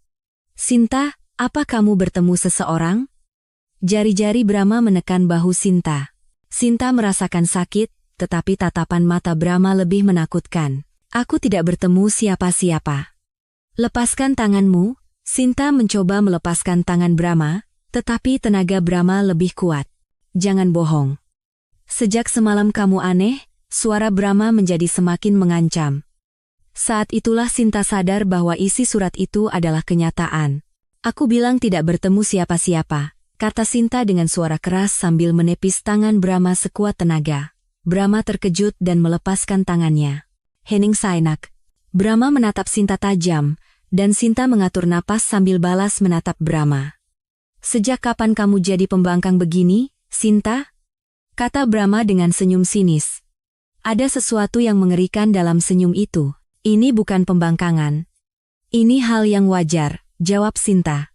Sinta, apa kamu bertemu seseorang? Jari-jari Brahma menekan bahu Sinta. Sinta merasakan sakit, tetapi tatapan mata Brahma lebih menakutkan. Aku tidak bertemu siapa-siapa. Lepaskan tanganmu. Sinta mencoba melepaskan tangan Brahma, tetapi tenaga Brahma lebih kuat. Jangan bohong. Sejak semalam kamu aneh, suara Brahma menjadi semakin mengancam. Saat itulah Sinta sadar bahwa isi surat itu adalah kenyataan. Aku bilang tidak bertemu siapa-siapa, kata Sinta dengan suara keras sambil menepis tangan Brahma sekuat tenaga. Brahma terkejut dan melepaskan tangannya. Hening Sainak. Brahma menatap Sinta tajam, dan Sinta mengatur napas sambil balas menatap Brahma. Sejak kapan kamu jadi pembangkang begini, Sinta? Kata Brahma dengan senyum sinis. Ada sesuatu yang mengerikan dalam senyum itu. Ini bukan pembangkangan. Ini hal yang wajar, jawab Sinta.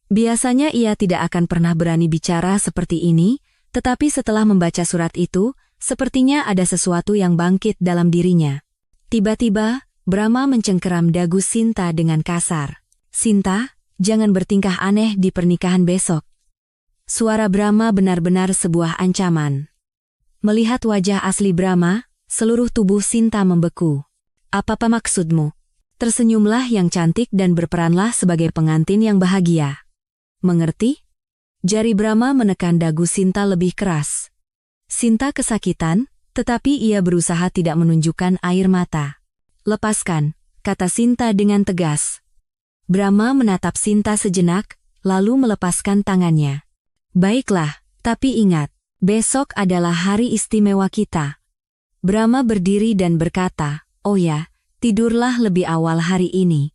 Biasanya ia tidak akan pernah berani bicara seperti ini, tetapi setelah membaca surat itu, sepertinya ada sesuatu yang bangkit dalam dirinya. Tiba-tiba, Brahma mencengkeram dagu Sinta dengan kasar. Sinta, jangan bertingkah aneh di pernikahan besok. Suara Brahma benar-benar sebuah ancaman. Melihat wajah asli Brahma, seluruh tubuh Sinta membeku. Apa maksudmu? Tersenyumlah yang cantik dan berperanlah sebagai pengantin yang bahagia. Mengerti? Jari Brahma menekan dagu Sinta lebih keras. Sinta kesakitan, tetapi ia berusaha tidak menunjukkan air mata. Lepaskan, kata Sinta dengan tegas. Brahma menatap Sinta sejenak, lalu melepaskan tangannya. Baiklah, tapi ingat, besok adalah hari istimewa kita. Brahma berdiri dan berkata, oh ya, tidurlah lebih awal hari ini.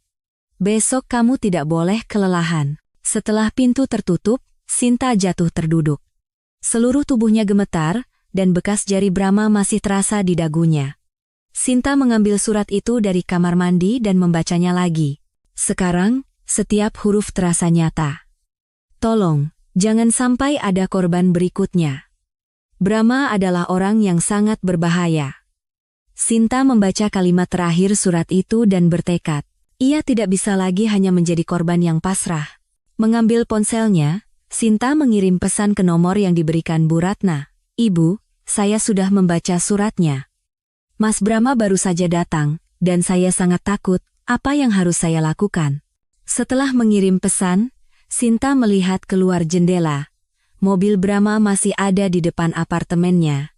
Besok kamu tidak boleh kelelahan. Setelah pintu tertutup, Sinta jatuh terduduk. Seluruh tubuhnya gemetar, dan bekas jari Brahma masih terasa di dagunya. Sinta mengambil surat itu dari kamar mandi dan membacanya lagi. Sekarang, setiap huruf terasa nyata. Tolong, jangan sampai ada korban berikutnya. Brahma adalah orang yang sangat berbahaya. Sinta membaca kalimat terakhir surat itu dan bertekad. Ia tidak bisa lagi hanya menjadi korban yang pasrah. Mengambil ponselnya, Sinta mengirim pesan ke nomor yang diberikan Bu Ratna. Ibu, saya sudah membaca suratnya. Mas Brahma baru saja datang, dan saya sangat takut, apa yang harus saya lakukan? Setelah mengirim pesan, Sinta melihat keluar jendela. Mobil Brahma masih ada di depan apartemennya.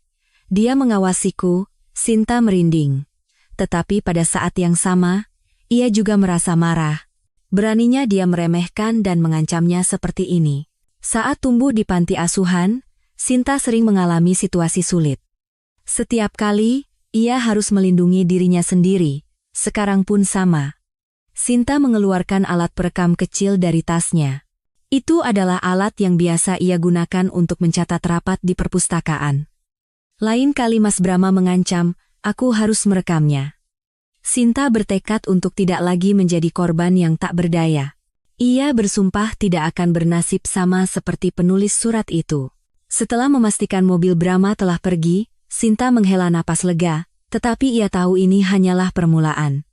Dia mengawasiku, Sinta merinding. Tetapi pada saat yang sama, ia juga merasa marah. Beraninya dia meremehkan dan mengancamnya seperti ini. Saat tumbuh di panti asuhan, Sinta sering mengalami situasi sulit. Setiap kali, ia harus melindungi dirinya sendiri, sekarang pun sama. Sinta mengeluarkan alat perekam kecil dari tasnya. Itu adalah alat yang biasa ia gunakan untuk mencatat rapat di perpustakaan. Lain kali Mas Brahma mengancam, aku harus merekamnya. Sinta bertekad untuk tidak lagi menjadi korban yang tak berdaya. Ia bersumpah tidak akan bernasib sama seperti penulis surat itu. Setelah memastikan mobil Brahma telah pergi, Sinta menghela napas lega, tetapi ia tahu ini hanyalah permulaan.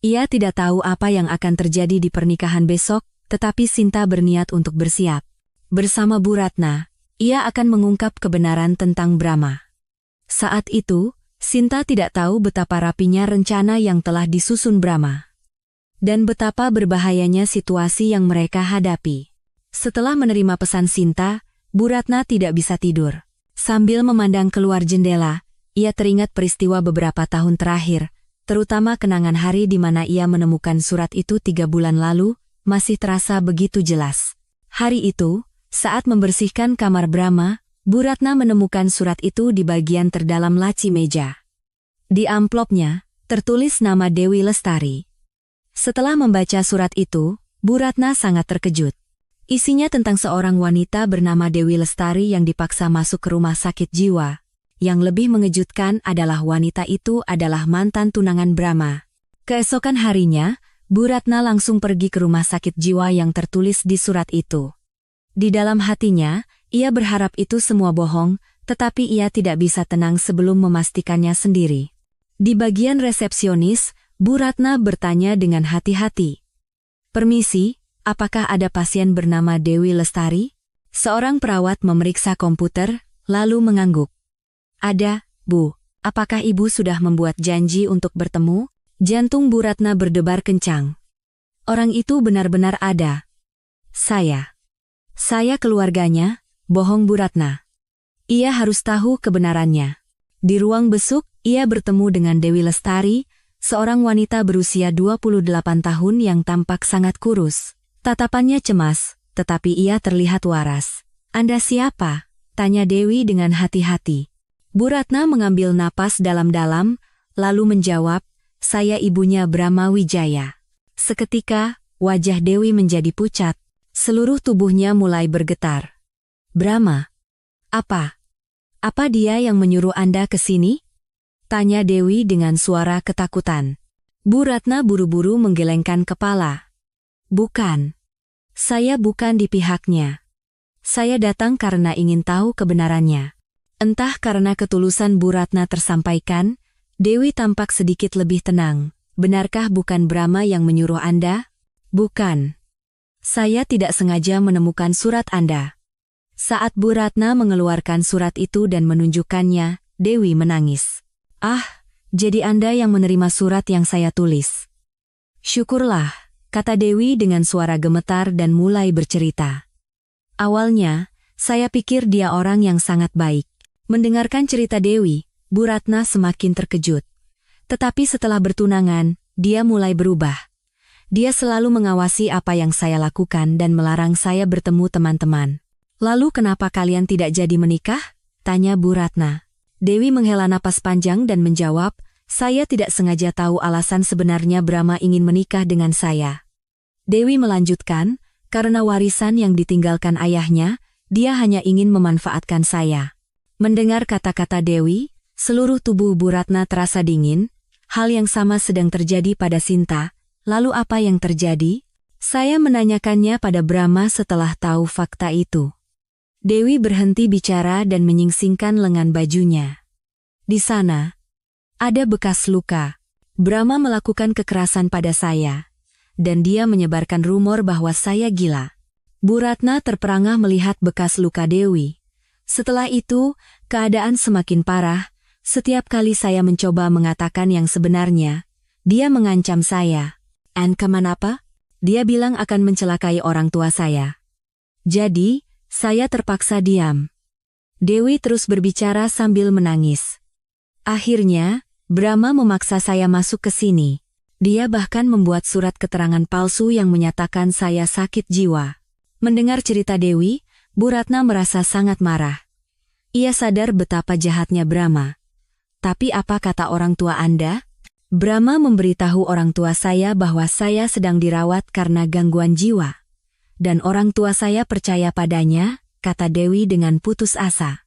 Ia tidak tahu apa yang akan terjadi di pernikahan besok, tetapi Sinta berniat untuk bersiap. Bersama Bu Ratna, ia akan mengungkap kebenaran tentang Brahma. Saat itu, Sinta tidak tahu betapa rapinya rencana yang telah disusun Brahma. Dan betapa berbahayanya situasi yang mereka hadapi. Setelah menerima pesan Sinta, Bu Ratna tidak bisa tidur. Sambil memandang keluar jendela, ia teringat peristiwa beberapa tahun terakhir, terutama kenangan hari di mana ia menemukan surat itu 3 bulan lalu, masih terasa begitu jelas. Hari itu, saat membersihkan kamar Brahma, Bu Ratna menemukan surat itu di bagian terdalam laci meja. Di amplopnya, tertulis nama Dewi Lestari. Setelah membaca surat itu, Bu Ratna sangat terkejut. Isinya tentang seorang wanita bernama Dewi Lestari yang dipaksa masuk ke rumah sakit jiwa. Yang lebih mengejutkan adalah wanita itu adalah mantan tunangan Brahma. Keesokan harinya, Bu Ratna langsung pergi ke rumah sakit jiwa yang tertulis di surat itu. Di dalam hatinya, ia berharap itu semua bohong, tetapi ia tidak bisa tenang sebelum memastikannya sendiri. Di bagian resepsionis, Bu Ratna bertanya dengan hati-hati. Permisi, apakah ada pasien bernama Dewi Lestari? Seorang perawat memeriksa komputer, lalu mengangguk. Ada, Bu. Apakah Ibu sudah membuat janji untuk bertemu? Jantung Bu Ratna berdebar kencang. Orang itu benar-benar ada. Saya keluarganya, bohong Bu Ratna. Ia harus tahu kebenarannya. Di ruang besuk, ia bertemu dengan Dewi Lestari, seorang wanita berusia 28 tahun yang tampak sangat kurus. Tatapannya cemas, tetapi ia terlihat waras. "Anda siapa?" tanya Dewi dengan hati-hati. Bu Ratna mengambil napas dalam-dalam, lalu menjawab, "Saya ibunya Brahma Wijaya." Seketika, wajah Dewi menjadi pucat. Seluruh tubuhnya mulai bergetar. "Brahma? Apa? Apa dia yang menyuruh Anda ke sini?" tanya Dewi dengan suara ketakutan. Bu Ratna buru-buru menggelengkan kepala. "Bukan. Saya bukan di pihaknya. Saya datang karena ingin tahu kebenarannya." Entah karena ketulusan Bu Ratna tersampaikan, Dewi tampak sedikit lebih tenang. "Benarkah bukan Brahma yang menyuruh Anda?" "Bukan. Saya tidak sengaja menemukan surat Anda." Saat Bu Ratna mengeluarkan surat itu dan menunjukkannya, Dewi menangis. "Ah, jadi Anda yang menerima surat yang saya tulis." "Syukurlah," kata Dewi dengan suara gemetar dan mulai bercerita. "Awalnya, saya pikir dia orang yang sangat baik." Mendengarkan cerita Dewi, Bu Ratna semakin terkejut. Tetapi setelah bertunangan, dia mulai berubah. Dia selalu mengawasi apa yang saya lakukan dan melarang saya bertemu teman-teman. "Lalu kenapa kalian tidak jadi menikah?" tanya Bu Ratna. Dewi menghela napas panjang dan menjawab, "Saya tidak sengaja tahu alasan sebenarnya Brahma ingin menikah dengan saya." Dewi melanjutkan, "Karena warisan yang ditinggalkan ayahnya, dia hanya ingin memanfaatkan saya." Mendengar kata-kata Dewi, seluruh tubuh Bu Ratna terasa dingin. Hal yang sama sedang terjadi pada Sinta. Lalu apa yang terjadi? Saya menanyakannya pada Brahma setelah tahu fakta itu. Dewi berhenti bicara dan menyingsingkan lengan bajunya. "Di sana, ada bekas luka. Brahma melakukan kekerasan pada saya. Dan dia menyebarkan rumor bahwa saya gila." Bu Ratna terperangah melihat bekas luka Dewi. Setelah itu, keadaan semakin parah. Setiap kali saya mencoba mengatakan yang sebenarnya, dia mengancam saya. Kenapa? Dia bilang akan mencelakai orang tua saya. Jadi, saya terpaksa diam." Dewi terus berbicara sambil menangis. "Akhirnya, Brahma memaksa saya masuk ke sini. Dia bahkan membuat surat keterangan palsu yang menyatakan saya sakit jiwa." Mendengar cerita Dewi, Bu Ratna merasa sangat marah. Ia sadar betapa jahatnya Brahma. "Tapi apa kata orang tua Anda?" "Brahma memberitahu orang tua saya bahwa saya sedang dirawat karena gangguan jiwa. Dan orang tua saya percaya padanya," kata Dewi dengan putus asa.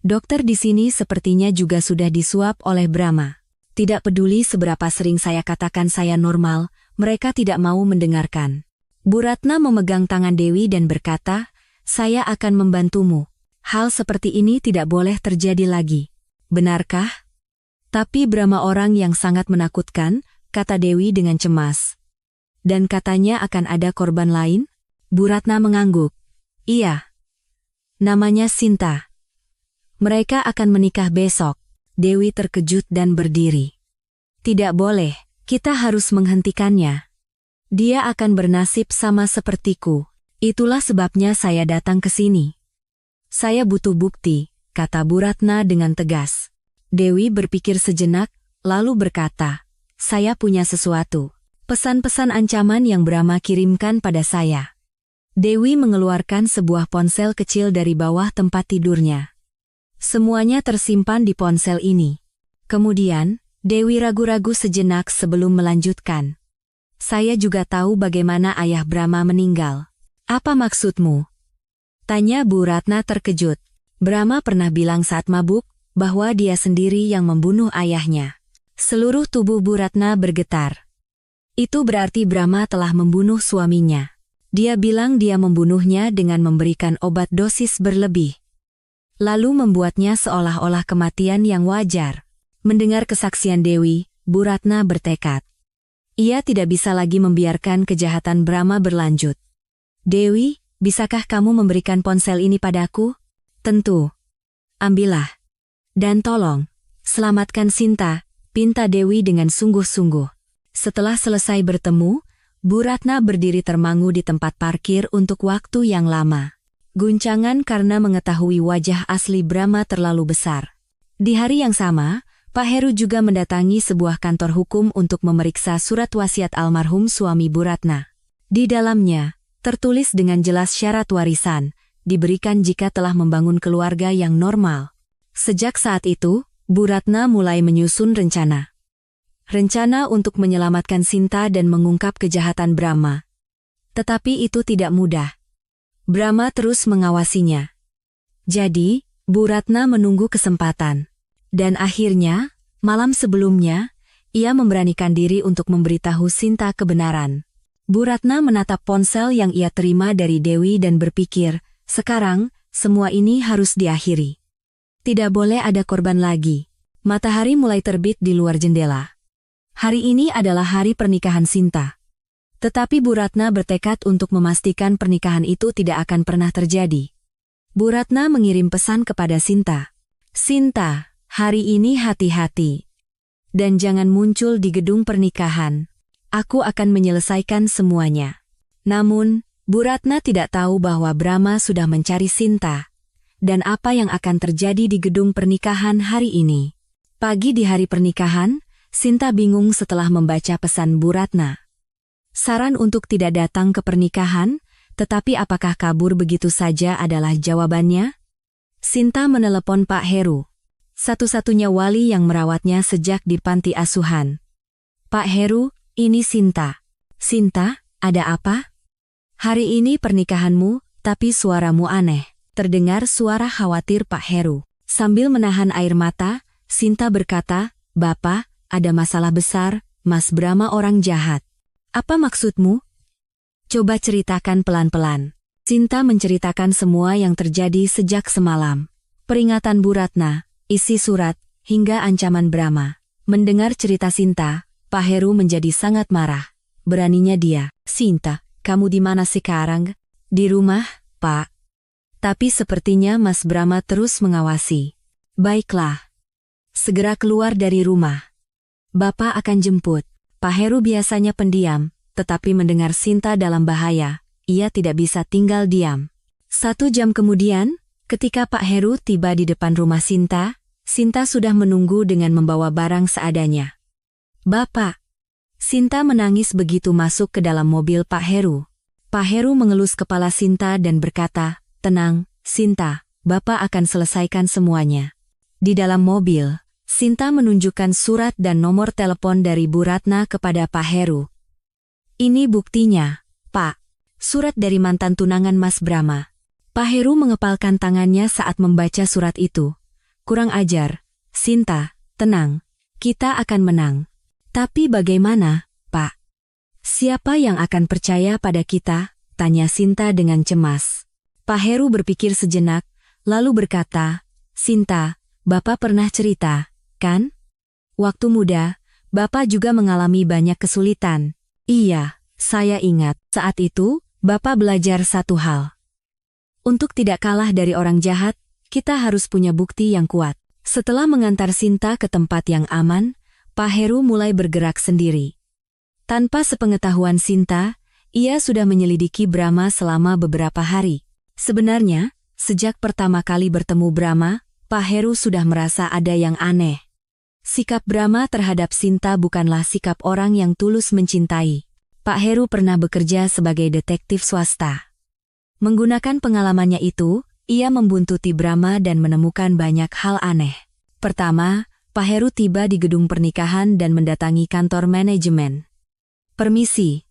"Dokter di sini sepertinya juga sudah disuap oleh Brahma. Tidak peduli seberapa sering saya katakan saya normal, mereka tidak mau mendengarkan." Bu Ratna memegang tangan Dewi dan berkata, "Saya akan membantumu. Hal seperti ini tidak boleh terjadi lagi. Benarkah?" "Tapi Brahma orang yang sangat menakutkan," kata Dewi dengan cemas. "Dan katanya akan ada korban lain?" Bu Ratna mengangguk. "Iya. Namanya Sinta. Mereka akan menikah besok." Dewi terkejut dan berdiri. "Tidak boleh, kita harus menghentikannya. Dia akan bernasib sama sepertiku. Itulah sebabnya saya datang ke sini." "Saya butuh bukti," kata Bu Ratna dengan tegas. Dewi berpikir sejenak, lalu berkata, "Saya punya sesuatu. Pesan-pesan ancaman yang Brahma kirimkan pada saya." Dewi mengeluarkan sebuah ponsel kecil dari bawah tempat tidurnya. Semuanya tersimpan di ponsel ini. Kemudian, Dewi ragu-ragu sejenak sebelum melanjutkan. "Saya juga tahu bagaimana ayah Brahma meninggal." "Apa maksudmu?" tanya Bu Ratna terkejut. "Brahma pernah bilang saat mabuk, bahwa dia sendiri yang membunuh ayahnya." Seluruh tubuh Bu Ratna bergetar. "Itu berarti Brahma telah membunuh suaminya. Dia bilang dia membunuhnya dengan memberikan obat dosis berlebih. Lalu membuatnya seolah-olah kematian yang wajar." Mendengar kesaksian Dewi, Bu Ratna bertekad. Ia tidak bisa lagi membiarkan kejahatan Brahma berlanjut. "Dewi, bisakah kamu memberikan ponsel ini padaku?" "Tentu. Ambillah. Dan tolong, selamatkan Sinta," pinta Dewi dengan sungguh-sungguh. Setelah selesai bertemu, Bu Ratna berdiri termangu di tempat parkir untuk waktu yang lama. Guncangan karena mengetahui wajah asli Brahma terlalu besar. Di hari yang sama, Pak Heru juga mendatangi sebuah kantor hukum untuk memeriksa surat wasiat almarhum suami Bu Ratna. Di dalamnya, Tertulis dengan jelas syarat warisan, diberikan jika telah membangun keluarga yang normal. Sejak saat itu, Bu Ratna mulai menyusun rencana. Rencana untuk menyelamatkan Sinta dan mengungkap kejahatan Brahma. Tetapi itu tidak mudah. Brahma terus mengawasinya. Jadi, Bu Ratna menunggu kesempatan. Dan akhirnya, malam sebelumnya, ia memberanikan diri untuk memberitahu Sinta kebenaran. Bu Ratna menatap ponsel yang ia terima dari Dewi dan berpikir, sekarang, semua ini harus diakhiri. Tidak boleh ada korban lagi. Matahari mulai terbit di luar jendela. Hari ini adalah hari pernikahan Sinta. Tetapi Bu Ratna bertekad untuk memastikan pernikahan itu tidak akan pernah terjadi. Bu Ratna mengirim pesan kepada Sinta. Sinta, hari ini hati-hati. Dan jangan muncul di gedung pernikahan. Aku akan menyelesaikan semuanya. Namun, Bu Ratna tidak tahu bahwa Brahma sudah mencari Sinta. Dan apa yang akan terjadi di gedung pernikahan hari ini. Pagi di hari pernikahan, Sinta bingung setelah membaca pesan Bu Ratna. Saran untuk tidak datang ke pernikahan, tetapi apakah kabur begitu saja adalah jawabannya? Sinta menelepon Pak Heru. Satu-satunya wali yang merawatnya sejak di panti asuhan. Pak Heru, ini Sinta. Sinta, ada apa? Hari ini pernikahanmu, tapi suaramu aneh. Terdengar suara khawatir Pak Heru. Sambil menahan air mata, Sinta berkata, Bapak, ada masalah besar, Mas Brahma orang jahat. Apa maksudmu? Coba ceritakan pelan-pelan. Sinta menceritakan semua yang terjadi sejak semalam. Peringatan Bu Ratna, isi surat, hingga ancaman Brahma. Mendengar cerita Sinta, Pak Heru menjadi sangat marah. Beraninya dia, Sinta, kamu di mana sekarang? Di rumah, Pak. Tapi sepertinya Mas Brahma terus mengawasi. Baiklah. Segera keluar dari rumah. Bapak akan jemput. Pak Heru biasanya pendiam, tetapi mendengar Sinta dalam bahaya, ia tidak bisa tinggal diam. 1 jam kemudian, ketika Pak Heru tiba di depan rumah Sinta, Sinta sudah menunggu dengan membawa barang seadanya. Bapak. Sinta menangis begitu masuk ke dalam mobil Pak Heru. Pak Heru mengelus kepala Sinta dan berkata, tenang, Sinta, Bapak akan selesaikan semuanya. Di dalam mobil, Sinta menunjukkan surat dan nomor telepon dari Bu Ratna kepada Pak Heru. Ini buktinya, Pak. Surat dari mantan tunangan Mas Brahma. Pak Heru mengepalkan tangannya saat membaca surat itu. Kurang ajar, Sinta, tenang, kita akan menang. Tapi bagaimana, Pak? Siapa yang akan percaya pada kita? Tanya Sinta dengan cemas. Pak Heru berpikir sejenak, lalu berkata, Sinta, Bapak pernah cerita, kan? Waktu muda, Bapak juga mengalami banyak kesulitan. Iya, saya ingat. Saat itu, Bapak belajar satu hal. Untuk tidak kalah dari orang jahat, kita harus punya bukti yang kuat. Setelah mengantar Sinta ke tempat yang aman, Pak Heru mulai bergerak sendiri. Tanpa sepengetahuan Sinta, ia sudah menyelidiki Brahma selama beberapa hari. Sebenarnya, sejak pertama kali bertemu Brahma, Pak Heru sudah merasa ada yang aneh. Sikap Brahma terhadap Sinta bukanlah sikap orang yang tulus mencintai. Pak Heru pernah bekerja sebagai detektif swasta. Menggunakan pengalamannya itu, ia membuntuti Brahma dan menemukan banyak hal aneh. Pertama, Pak Heru tiba di gedung pernikahan dan mendatangi kantor manajemen. Permisi.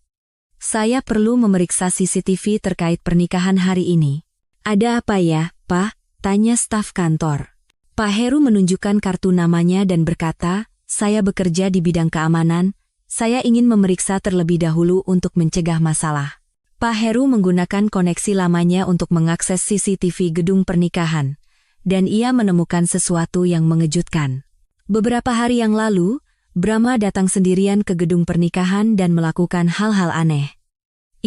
Saya perlu memeriksa CCTV terkait pernikahan hari ini. Ada apa ya, Pak? Tanya staf kantor. Pak Heru menunjukkan kartu namanya dan berkata, saya bekerja di bidang keamanan, saya ingin memeriksa terlebih dahulu untuk mencegah masalah. Pak Heru menggunakan koneksi lamanya untuk mengakses CCTV gedung pernikahan, dan ia menemukan sesuatu yang mengejutkan. Beberapa hari yang lalu, Brahma datang sendirian ke gedung pernikahan dan melakukan hal-hal aneh.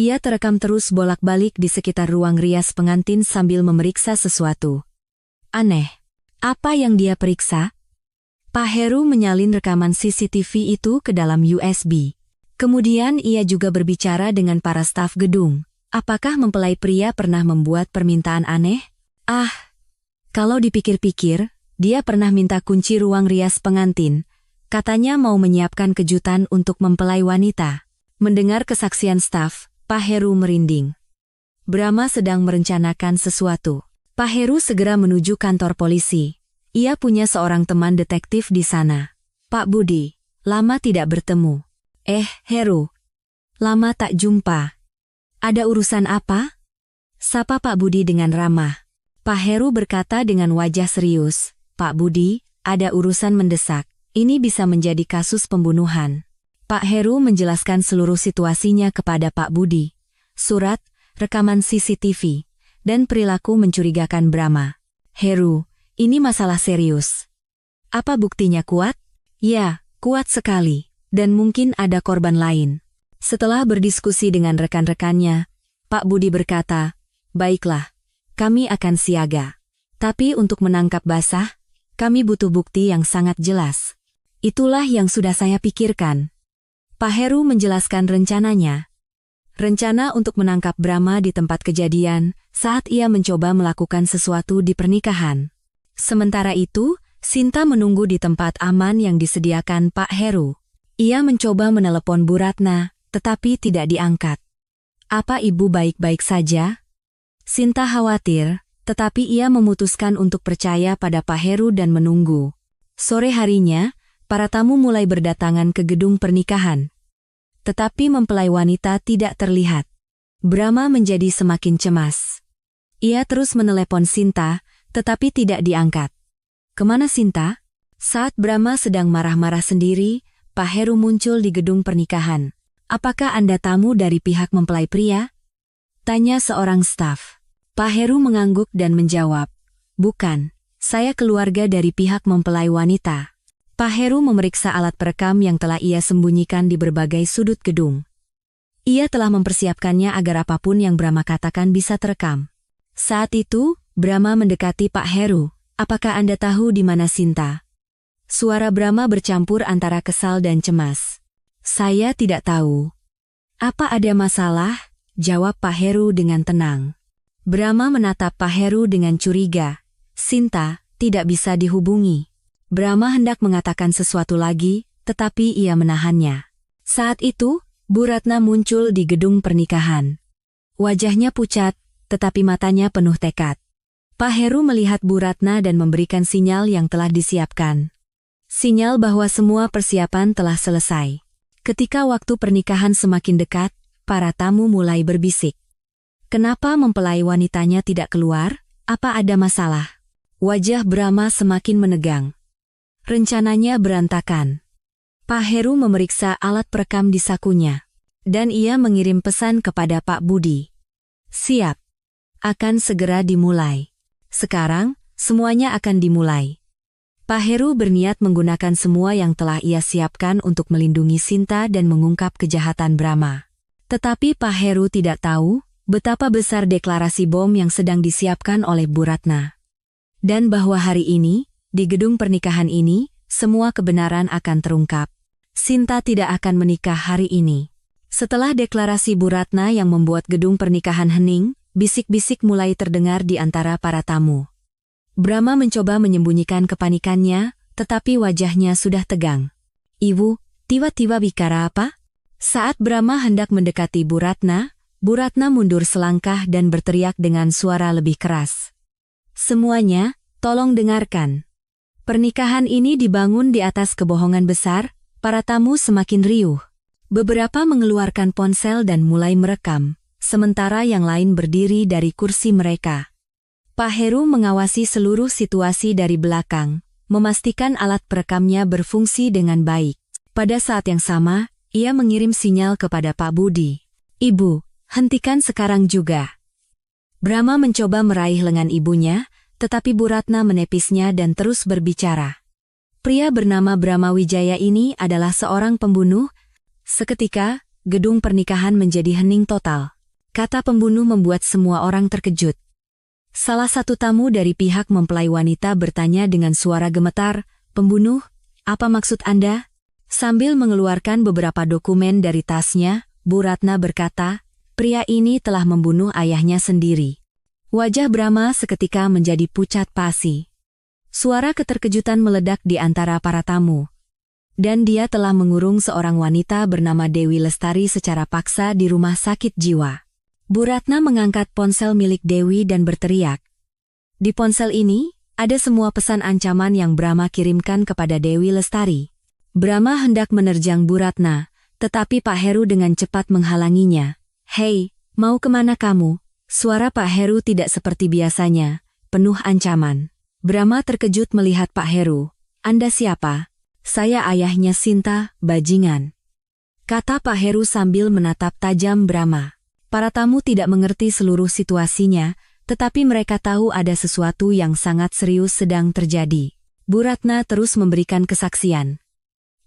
Ia terekam terus bolak-balik di sekitar ruang rias pengantin sambil memeriksa sesuatu. Aneh. Apa yang dia periksa? Pak Heru menyalin rekaman CCTV itu ke dalam USB. Kemudian ia juga berbicara dengan para staf gedung. Apakah mempelai pria pernah membuat permintaan aneh? Kalau dipikir-pikir, dia pernah minta kunci ruang rias pengantin. Katanya mau menyiapkan kejutan untuk mempelai wanita. Mendengar kesaksian staf, Pak Heru merinding. Brahma sedang merencanakan sesuatu. Pak Heru segera menuju kantor polisi. Ia punya seorang teman detektif di sana. Pak Budi, lama tidak bertemu. Heru. Lama tak jumpa. Ada urusan apa? Sapa Pak Budi dengan ramah. Pak Heru berkata dengan wajah serius, Pak Budi, ada urusan mendesak. Ini bisa menjadi kasus pembunuhan. Pak Heru menjelaskan seluruh situasinya kepada Pak Budi. Surat, rekaman CCTV, dan perilaku mencurigakan Brahma. Heru, ini masalah serius. Apa buktinya kuat? Ya, kuat sekali. Dan mungkin ada korban lain. Setelah berdiskusi dengan rekan-rekannya, Pak Budi berkata, baiklah, kami akan siaga. Tapi untuk menangkap basah, kami butuh bukti yang sangat jelas. Itulah yang sudah saya pikirkan. Pak Heru menjelaskan rencananya. Rencana untuk menangkap Brahma di tempat kejadian saat ia mencoba melakukan sesuatu di pernikahan. Sementara itu, Sinta menunggu di tempat aman yang disediakan Pak Heru. Ia mencoba menelepon Bu Ratna, tetapi tidak diangkat. Apa ibu baik-baik saja? Sinta khawatir, tetapi ia memutuskan untuk percaya pada Pak Heru dan menunggu. Sore harinya, para tamu mulai berdatangan ke gedung pernikahan. Tetapi mempelai wanita tidak terlihat. Brahma menjadi semakin cemas. Ia terus menelepon Sinta, tetapi tidak diangkat. Kemana Sinta? Saat Brahma sedang marah-marah sendiri, Pak Heru muncul di gedung pernikahan. Apakah Anda tamu dari pihak mempelai pria? Tanya seorang staf. Pak Heru mengangguk dan menjawab, bukan, saya keluarga dari pihak mempelai wanita. Pak Heru memeriksa alat perekam yang telah ia sembunyikan di berbagai sudut gedung. Ia telah mempersiapkannya agar apapun yang Brahma katakan bisa terekam. Saat itu, Brahma mendekati Pak Heru. Apakah Anda tahu di mana Sinta? Suara Brahma bercampur antara kesal dan cemas. Saya tidak tahu. Apa ada masalah? Jawab Pak Heru dengan tenang. Brahma menatap Pak Heru dengan curiga. Sinta tidak bisa dihubungi. Brahma hendak mengatakan sesuatu lagi, tetapi ia menahannya. Saat itu, Bu Ratna muncul di gedung pernikahan. Wajahnya pucat, tetapi matanya penuh tekad. Pak Heru melihat Bu Ratna dan memberikan sinyal yang telah disiapkan. Sinyal bahwa semua persiapan telah selesai. Ketika waktu pernikahan semakin dekat, para tamu mulai berbisik. Kenapa mempelai wanitanya tidak keluar? Apa ada masalah? Wajah Brahma semakin menegang. Rencananya berantakan. Pak Heru memeriksa alat perekam di sakunya. Dan ia mengirim pesan kepada Pak Budi. Siap. Akan segera dimulai. Sekarang, semuanya akan dimulai. Pak Heru berniat menggunakan semua yang telah ia siapkan untuk melindungi Sinta dan mengungkap kejahatan Brahma. Tetapi Pak Heru tidak tahu betapa besar deklarasi bom yang sedang disiapkan oleh Bu Ratna. Dan bahwa hari ini, di gedung pernikahan ini, semua kebenaran akan terungkap. Sinta tidak akan menikah hari ini. Setelah deklarasi Bu Ratna yang membuat gedung pernikahan hening, bisik-bisik mulai terdengar di antara para tamu. Brahma mencoba menyembunyikan kepanikannya, tetapi wajahnya sudah tegang. Ibu, tiba-tiba bicara apa? Saat Brahma hendak mendekati Bu Ratna mundur selangkah dan berteriak dengan suara lebih keras. Semuanya, tolong dengarkan. Pernikahan ini dibangun di atas kebohongan besar, para tamu semakin riuh. Beberapa mengeluarkan ponsel dan mulai merekam. Sementara yang lain berdiri dari kursi mereka. Pak Heru mengawasi seluruh situasi dari belakang, memastikan alat perekamnya berfungsi dengan baik. Pada saat yang sama, ia mengirim sinyal kepada Pak Budi. Ibu, hentikan sekarang juga. Brahma mencoba meraih lengan ibunya, tetapi Bu Ratna menepisnya dan terus berbicara. Pria bernama Brahma Wijaya ini adalah seorang pembunuh. Seketika, gedung pernikahan menjadi hening total. Kata pembunuh membuat semua orang terkejut. Salah satu tamu dari pihak mempelai wanita bertanya dengan suara gemetar, "Pembunuh, apa maksud Anda?" Sambil mengeluarkan beberapa dokumen dari tasnya, Bu Ratna berkata, "Pria ini telah membunuh ayahnya sendiri." Wajah Brahma seketika menjadi pucat pasi. Suara keterkejutan meledak di antara para tamu. Dan dia telah mengurung seorang wanita bernama Dewi Lestari secara paksa di rumah sakit jiwa. Bu Ratna mengangkat ponsel milik Dewi dan berteriak. Di ponsel ini, ada semua pesan ancaman yang Brahma kirimkan kepada Dewi Lestari. Brahma hendak menerjang Bu Ratna, tetapi Pak Heru dengan cepat menghalanginya. Hei, mau kemana kamu? Suara Pak Heru tidak seperti biasanya, penuh ancaman. Brahma terkejut melihat Pak Heru. Anda siapa? Saya ayahnya Sinta, bajingan. Kata Pak Heru sambil menatap tajam Brahma. Para tamu tidak mengerti seluruh situasinya, tetapi mereka tahu ada sesuatu yang sangat serius sedang terjadi. Bu Ratna terus memberikan kesaksian.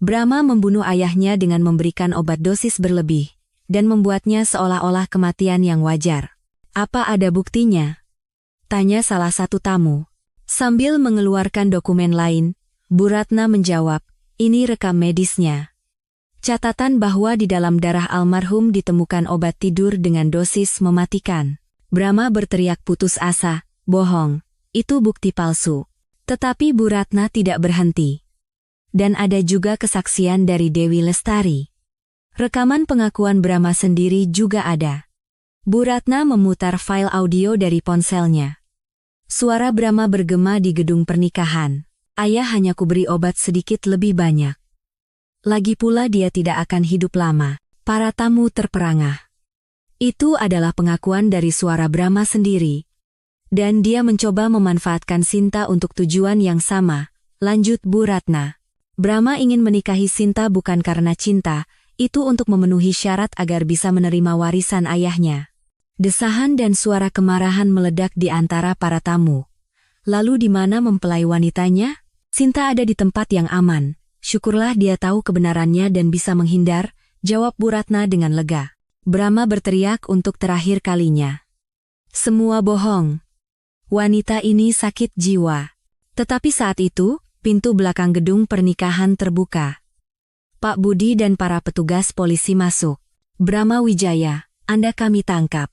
Brahma membunuh ayahnya dengan memberikan obat dosis berlebih, dan membuatnya seolah-olah kematian yang wajar. Apa ada buktinya? Tanya salah satu tamu. Sambil mengeluarkan dokumen lain, Bu Ratna menjawab, ini rekam medisnya. Catatan bahwa di dalam darah almarhum ditemukan obat tidur dengan dosis mematikan. Brahma berteriak putus asa, bohong, itu bukti palsu. Tetapi Bu Ratna tidak berhenti. Dan ada juga kesaksian dari Dewi Lestari. Rekaman pengakuan Brahma sendiri juga ada. Bu Ratna memutar file audio dari ponselnya. Suara Brahma bergema di gedung pernikahan. Ayah hanya kuberi obat sedikit lebih banyak. Lagi pula dia tidak akan hidup lama. Para tamu terperangah. Itu adalah pengakuan dari suara Brahma sendiri. Dan dia mencoba memanfaatkan Sinta untuk tujuan yang sama, lanjut Bu Ratna. Brahma ingin menikahi Sinta bukan karena cinta, itu untuk memenuhi syarat agar bisa menerima warisan ayahnya. Desahan dan suara kemarahan meledak di antara para tamu. Lalu di mana mempelai wanitanya? Sinta ada di tempat yang aman. Syukurlah dia tahu kebenarannya dan bisa menghindar, jawab Bu Ratna dengan lega. Brahma berteriak untuk terakhir kalinya. Semua bohong. Wanita ini sakit jiwa. Tetapi saat itu, pintu belakang gedung pernikahan terbuka. Pak Budi dan para petugas polisi masuk. Brahma Wijaya, Anda kami tangkap.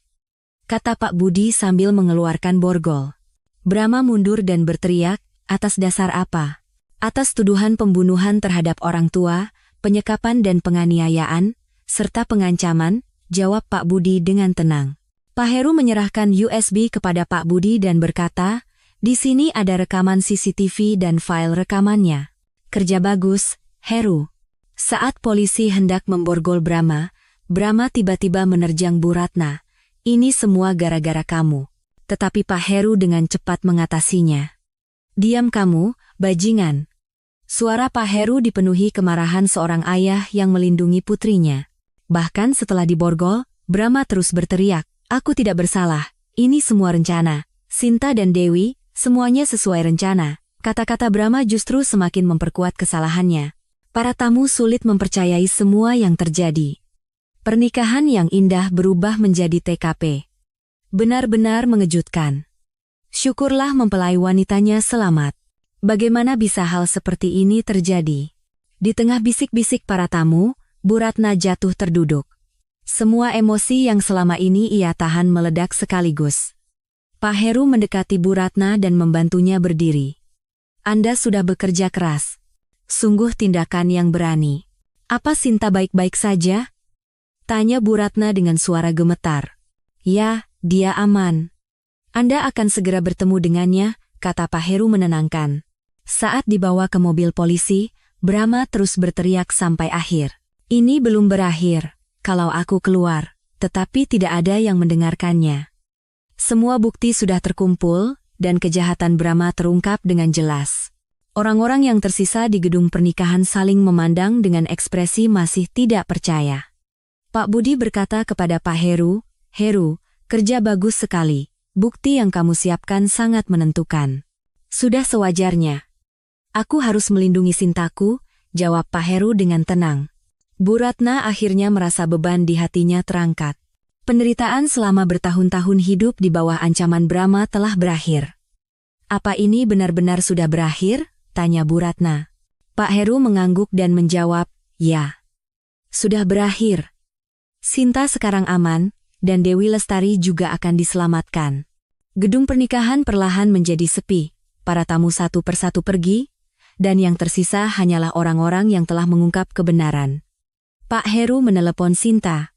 Kata Pak Budi sambil mengeluarkan borgol. Brahma mundur dan berteriak, atas dasar apa? Atas tuduhan pembunuhan terhadap orang tua, penyekapan dan penganiayaan, serta pengancaman, jawab Pak Budi dengan tenang. Pak Heru menyerahkan USB kepada Pak Budi dan berkata, di sini ada rekaman CCTV dan file rekamannya. Kerja bagus, Heru. Saat polisi hendak memborgol Brahma, Brahma tiba-tiba menerjang Bu Ratna. Ini semua gara-gara kamu. Tetapi Pak Heru dengan cepat mengatasinya. Diam kamu, bajingan. Suara Pak Heru dipenuhi kemarahan seorang ayah yang melindungi putrinya. Bahkan setelah diborgol, Brahma terus berteriak, aku tidak bersalah, ini semua rencana. Sinta dan Dewi, semuanya sesuai rencana. Kata-kata Brahma justru semakin memperkuat kesalahannya. Para tamu sulit mempercayai semua yang terjadi. Pernikahan yang indah berubah menjadi TKP. Benar-benar mengejutkan. Syukurlah mempelai wanitanya selamat. Bagaimana bisa hal seperti ini terjadi? Di tengah bisik-bisik para tamu, Bu Ratna jatuh terduduk. Semua emosi yang selama ini ia tahan meledak sekaligus. Pak Heru mendekati Bu Ratna dan membantunya berdiri. Anda sudah bekerja keras. Sungguh tindakan yang berani. Apa Sinta baik-baik saja? Tanya Bu Ratna dengan suara gemetar. Ya, dia aman. Anda akan segera bertemu dengannya, kata Pak Heru menenangkan. Saat dibawa ke mobil polisi, Brahma terus berteriak sampai akhir. Ini belum berakhir, kalau aku keluar, tetapi tidak ada yang mendengarkannya. Semua bukti sudah terkumpul, dan kejahatan Brahma terungkap dengan jelas. Orang-orang yang tersisa di gedung pernikahan saling memandang dengan ekspresi masih tidak percaya. Pak Budi berkata kepada Pak Heru, Heru, kerja bagus sekali, bukti yang kamu siapkan sangat menentukan. Sudah sewajarnya. Aku harus melindungi Sintaku, jawab Pak Heru dengan tenang. Bu Ratna akhirnya merasa beban di hatinya terangkat. Penderitaan selama bertahun-tahun hidup di bawah ancaman Brahma telah berakhir. Apa ini benar-benar sudah berakhir? Tanya Bu Ratna. Pak Heru mengangguk dan menjawab, ya. Sudah berakhir. Sinta sekarang aman, dan Dewi Lestari juga akan diselamatkan. Gedung pernikahan perlahan menjadi sepi, para tamu satu persatu pergi, dan yang tersisa hanyalah orang-orang yang telah mengungkap kebenaran. Pak Heru menelepon Sinta.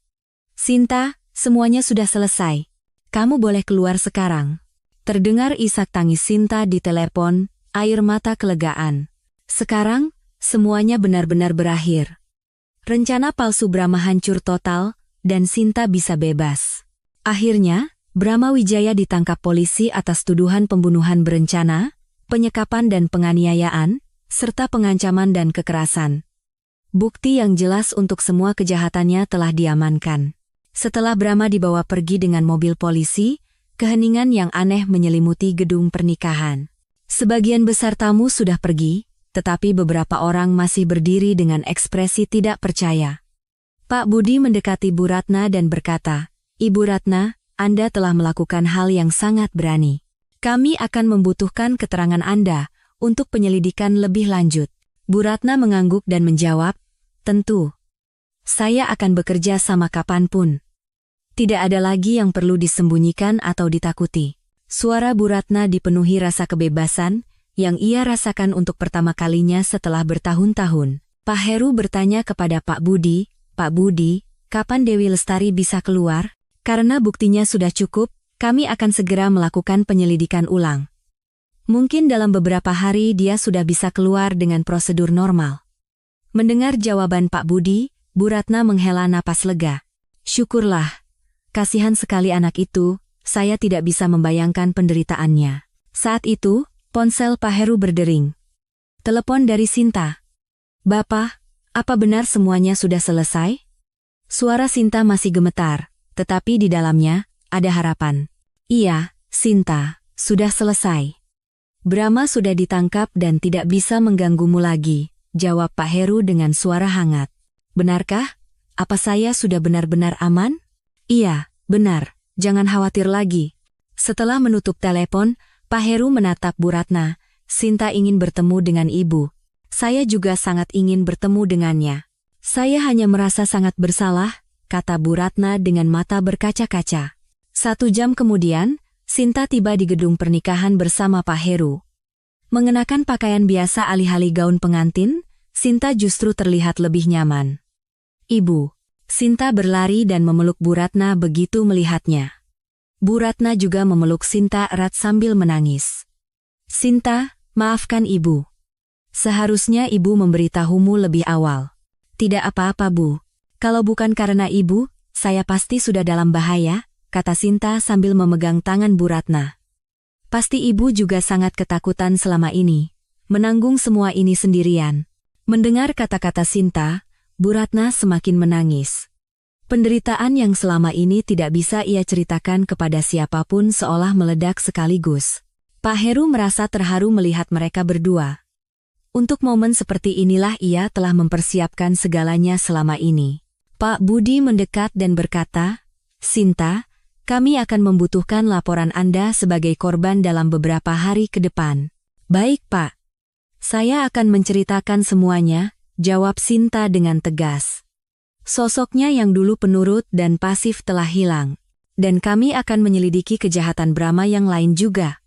Sinta, Semuanya sudah selesai. Kamu boleh keluar sekarang. Terdengar isak tangis Sinta di telepon, air mata kelegaan. Sekarang, semuanya benar-benar berakhir. Rencana palsu Brahma hancur total, dan Sinta bisa bebas. Akhirnya, Brahma Wijaya ditangkap polisi atas tuduhan pembunuhan berencana, penyekapan dan penganiayaan, serta pengancaman dan kekerasan. Bukti yang jelas untuk semua kejahatannya telah diamankan. Setelah Brahma dibawa pergi dengan mobil polisi, keheningan yang aneh menyelimuti gedung pernikahan. Sebagian besar tamu sudah pergi, tetapi beberapa orang masih berdiri dengan ekspresi tidak percaya. Pak Budi mendekati Bu Ratna dan berkata, "Ibu Ratna, Anda telah melakukan hal yang sangat berani. Kami akan membutuhkan keterangan Anda untuk penyelidikan lebih lanjut." Bu Ratna mengangguk dan menjawab, "Tentu. Saya akan bekerja sama kapanpun. Tidak ada lagi yang perlu disembunyikan atau ditakuti." Suara Bu Ratna dipenuhi rasa kebebasan yang ia rasakan untuk pertama kalinya setelah bertahun-tahun. Pak Heru bertanya kepada Pak Budi, "Pak Budi, kapan Dewi Lestari bisa keluar? Karena buktinya sudah cukup, kami akan segera melakukan penyelidikan ulang. Mungkin dalam beberapa hari dia sudah bisa keluar dengan prosedur normal." Mendengar jawaban Pak Budi, Bu Ratna menghela napas lega. "Syukurlah. Kasihan sekali anak itu, saya tidak bisa membayangkan penderitaannya." Saat itu, ponsel Pak Heru berdering. Telepon dari Sinta. "Bapak, apa benar semuanya sudah selesai?" Suara Sinta masih gemetar, tetapi di dalamnya ada harapan. "Iya, Sinta, sudah selesai. Brahma sudah ditangkap dan tidak bisa mengganggumu lagi," jawab Pak Heru dengan suara hangat. "Benarkah? Apa saya sudah benar-benar aman?" "Iya, benar. Jangan khawatir lagi." Setelah menutup telepon, Pak Heru menatap Bu Ratna. "Sinta ingin bertemu dengan ibu. Saya juga sangat ingin bertemu dengannya. Saya hanya merasa sangat bersalah," kata Bu Ratna dengan mata berkaca-kaca. 1 jam kemudian, Sinta tiba di gedung pernikahan bersama Pak Heru. Mengenakan pakaian biasa alih-alih gaun pengantin, Sinta justru terlihat lebih nyaman. "Ibu." Sinta berlari dan memeluk Bu Ratna begitu melihatnya. Bu Ratna juga memeluk Sinta erat sambil menangis. "Sinta, maafkan ibu. Seharusnya ibu memberitahumu lebih awal." "Tidak apa-apa, Bu. Kalau bukan karena ibu, saya pasti sudah dalam bahaya," kata Sinta sambil memegang tangan Bu Ratna. "Pasti ibu juga sangat ketakutan selama ini, menanggung semua ini sendirian." Mendengar kata-kata Sinta, Bu Ratna semakin menangis. Penderitaan yang selama ini tidak bisa ia ceritakan kepada siapapun seolah meledak sekaligus. Pak Heru merasa terharu melihat mereka berdua. Untuk momen seperti inilah ia telah mempersiapkan segalanya selama ini. Pak Budi mendekat dan berkata, "Sinta, kami akan membutuhkan laporan Anda sebagai korban dalam beberapa hari ke depan." "Baik, Pak. Saya akan menceritakan semuanya," jawab Sinta dengan tegas. "Sosoknya yang dulu penurut dan pasif telah hilang. Dan kami akan menyelidiki kejahatan Brahma yang lain juga.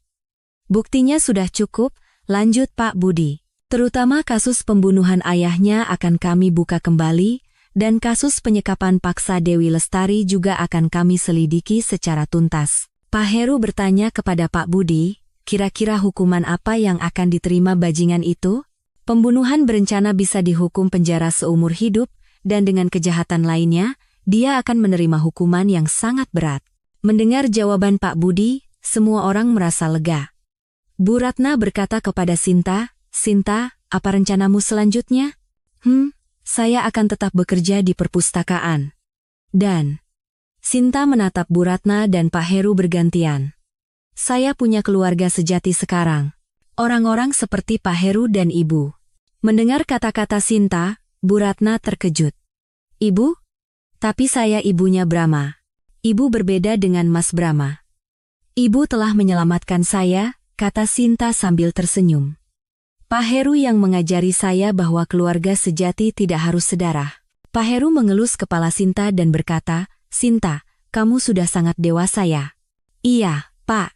Buktinya sudah cukup," lanjut Pak Budi. "Terutama kasus pembunuhan ayahnya akan kami buka kembali, dan kasus penyekapan paksa Dewi Lestari juga akan kami selidiki secara tuntas." Pak Heru bertanya kepada Pak Budi, "Kira-kira hukuman apa yang akan diterima bajingan itu?" "Pembunuhan berencana bisa dihukum penjara seumur hidup, dan dengan kejahatan lainnya, dia akan menerima hukuman yang sangat berat." Mendengar jawaban Pak Budi, semua orang merasa lega. Bu Ratna berkata kepada Sinta, "Sinta, apa rencanamu selanjutnya?" Saya akan tetap bekerja di perpustakaan." Dan Sinta menatap Bu Ratna dan Pak Heru bergantian. "Saya punya keluarga sejati sekarang. Orang-orang seperti Pak Heru dan Ibu." Mendengar kata-kata Sinta, Bu Ratna terkejut. "Ibu? Tapi saya ibunya Brahma. Ibu berbeda dengan Mas Brahma." "Ibu telah menyelamatkan saya," kata Sinta sambil tersenyum. "Pak Heru yang mengajari saya bahwa keluarga sejati tidak harus sedarah." Pak Heru mengelus kepala Sinta dan berkata, "Sinta, kamu sudah sangat dewasa ya?" "Iya, Pak.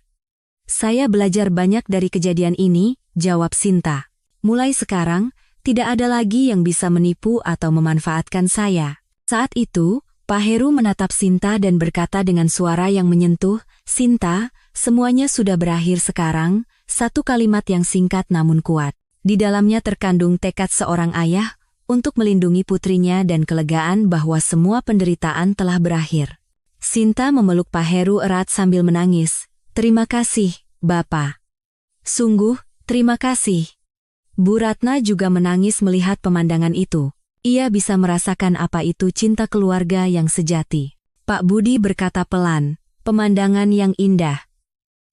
Saya belajar banyak dari kejadian ini," jawab Sinta. "Mulai sekarang, tidak ada lagi yang bisa menipu atau memanfaatkan saya." Saat itu, Pak Heru menatap Sinta dan berkata dengan suara yang menyentuh, "Sinta, semuanya sudah berakhir sekarang." Satu kalimat yang singkat namun kuat. Di dalamnya terkandung tekad seorang ayah untuk melindungi putrinya dan kelegaan bahwa semua penderitaan telah berakhir. Sinta memeluk Pak Heru erat sambil menangis. "Terima kasih, Bapak. Sungguh, terima kasih." Bu Ratna juga menangis melihat pemandangan itu. Ia bisa merasakan apa itu cinta keluarga yang sejati. Pak Budi berkata pelan, "Pemandangan yang indah.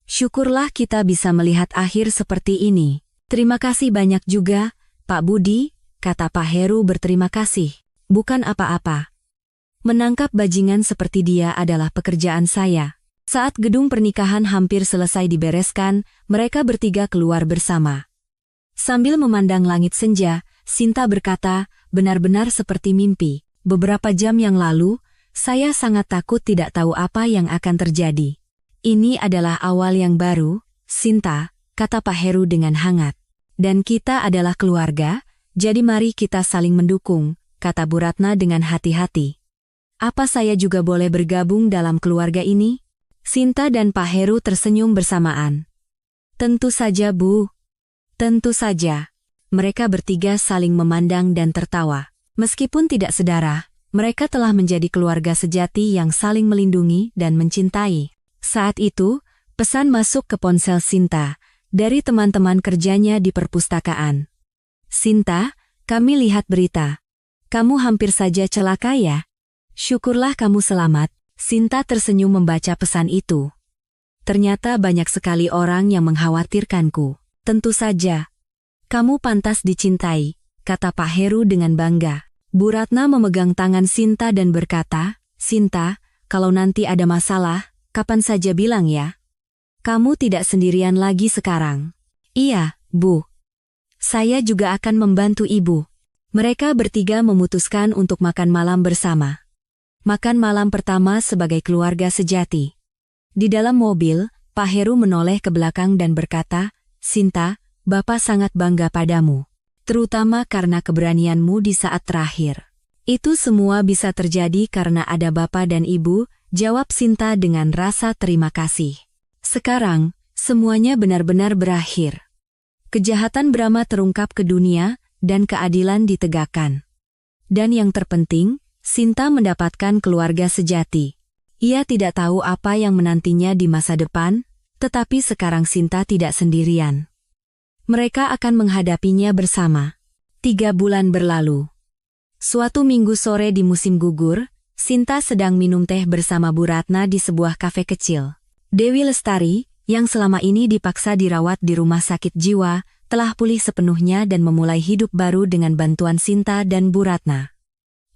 Syukurlah kita bisa melihat akhir seperti ini." "Terima kasih banyak juga, Pak Budi," kata Pak Heru berterima kasih. "Bukan apa-apa. Menangkap bajingan seperti dia adalah pekerjaan saya." Saat gedung pernikahan hampir selesai dibereskan, mereka bertiga keluar bersama. Sambil memandang langit senja, Sinta berkata, "Benar-benar seperti mimpi. Beberapa jam yang lalu, saya sangat takut tidak tahu apa yang akan terjadi." "Ini adalah awal yang baru, Sinta," kata Pak Heru dengan hangat. "Dan kita adalah keluarga, jadi mari kita saling mendukung," kata Bu Ratna dengan hati-hati. "Apa saya juga boleh bergabung dalam keluarga ini?" Sinta dan Pak Heru tersenyum bersamaan. "Tentu saja, Bu. Tentu saja." Mereka bertiga saling memandang dan tertawa. Meskipun tidak sedara, mereka telah menjadi keluarga sejati yang saling melindungi dan mencintai. Saat itu, pesan masuk ke ponsel Sinta dari teman-teman kerjanya di perpustakaan. "Sinta, kami lihat berita. Kamu hampir saja celaka ya? Syukurlah kamu selamat." Sinta tersenyum membaca pesan itu. "Ternyata banyak sekali orang yang mengkhawatirkanku." "Tentu saja. Kamu pantas dicintai," kata Pak Heru dengan bangga. Bu Ratna memegang tangan Sinta dan berkata, "Sinta, kalau nanti ada masalah, kapan saja bilang ya. Kamu tidak sendirian lagi sekarang." "Iya, Bu. Saya juga akan membantu Ibu." Mereka bertiga memutuskan untuk makan malam bersama. Makan malam pertama sebagai keluarga sejati. Di dalam mobil, Pak Heru menoleh ke belakang dan berkata, "Sinta, Bapak sangat bangga padamu. Terutama karena keberanianmu di saat terakhir." "Itu semua bisa terjadi karena ada Bapak dan Ibu," jawab Sinta dengan rasa terima kasih. "Sekarang, semuanya benar-benar berakhir. Kejahatan Brahma terungkap ke dunia, dan keadilan ditegakkan. Dan yang terpenting, Sinta mendapatkan keluarga sejati. Ia tidak tahu apa yang menantinya di masa depan, tetapi sekarang Sinta tidak sendirian. Mereka akan menghadapinya bersama." 3 bulan berlalu. Suatu minggu sore di musim gugur, Sinta sedang minum teh bersama Bu Ratna di sebuah kafe kecil. Dewi Lestari, yang selama ini dipaksa dirawat di rumah sakit jiwa, telah pulih sepenuhnya dan memulai hidup baru dengan bantuan Sinta dan Bu Ratna.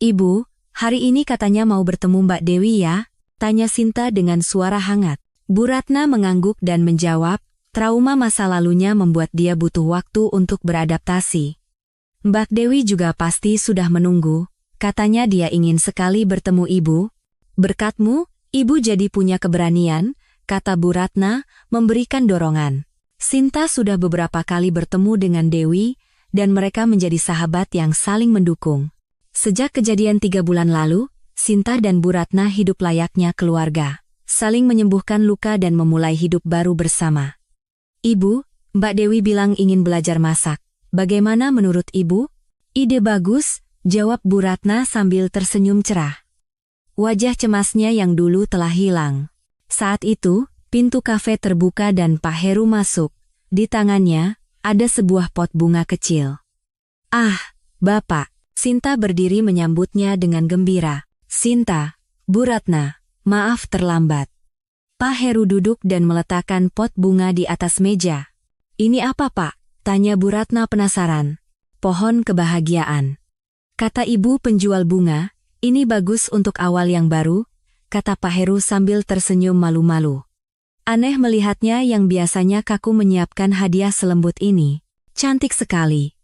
"Ibu, hari ini katanya mau bertemu Mbak Dewi ya?" tanya Sinta dengan suara hangat. Bu Ratna mengangguk dan menjawab, trauma masa lalunya membuat dia butuh waktu untuk beradaptasi. "Mbak Dewi juga pasti sudah menunggu, katanya dia ingin sekali bertemu Ibu." "Berkatmu, Ibu jadi punya keberanian," kata Bu Ratna, memberikan dorongan. Sinta sudah beberapa kali bertemu dengan Dewi, dan mereka menjadi sahabat yang saling mendukung. Sejak kejadian 3 bulan lalu, Sinta dan Bu Ratna hidup layaknya keluarga, saling menyembuhkan luka dan memulai hidup baru bersama. "Ibu, Mbak Dewi bilang ingin belajar masak. Bagaimana menurut Ibu?" "Ide bagus," jawab Bu Ratna sambil tersenyum cerah. Wajah cemasnya yang dulu telah hilang. Saat itu, pintu kafe terbuka dan Pak Heru masuk. Di tangannya, ada sebuah pot bunga kecil. "Ah, Bapak." Sinta berdiri menyambutnya dengan gembira. "Sinta, Bu Ratna, maaf terlambat." Pak Heru duduk dan meletakkan pot bunga di atas meja. "Ini apa, Pak?" tanya Bu Ratna penasaran. "Pohon kebahagiaan," kata ibu penjual bunga. "Ini bagus untuk awal yang baru," kata Pak Heru sambil tersenyum malu-malu. Aneh melihatnya yang biasanya kaku menyiapkan hadiah selembut ini. "Cantik sekali."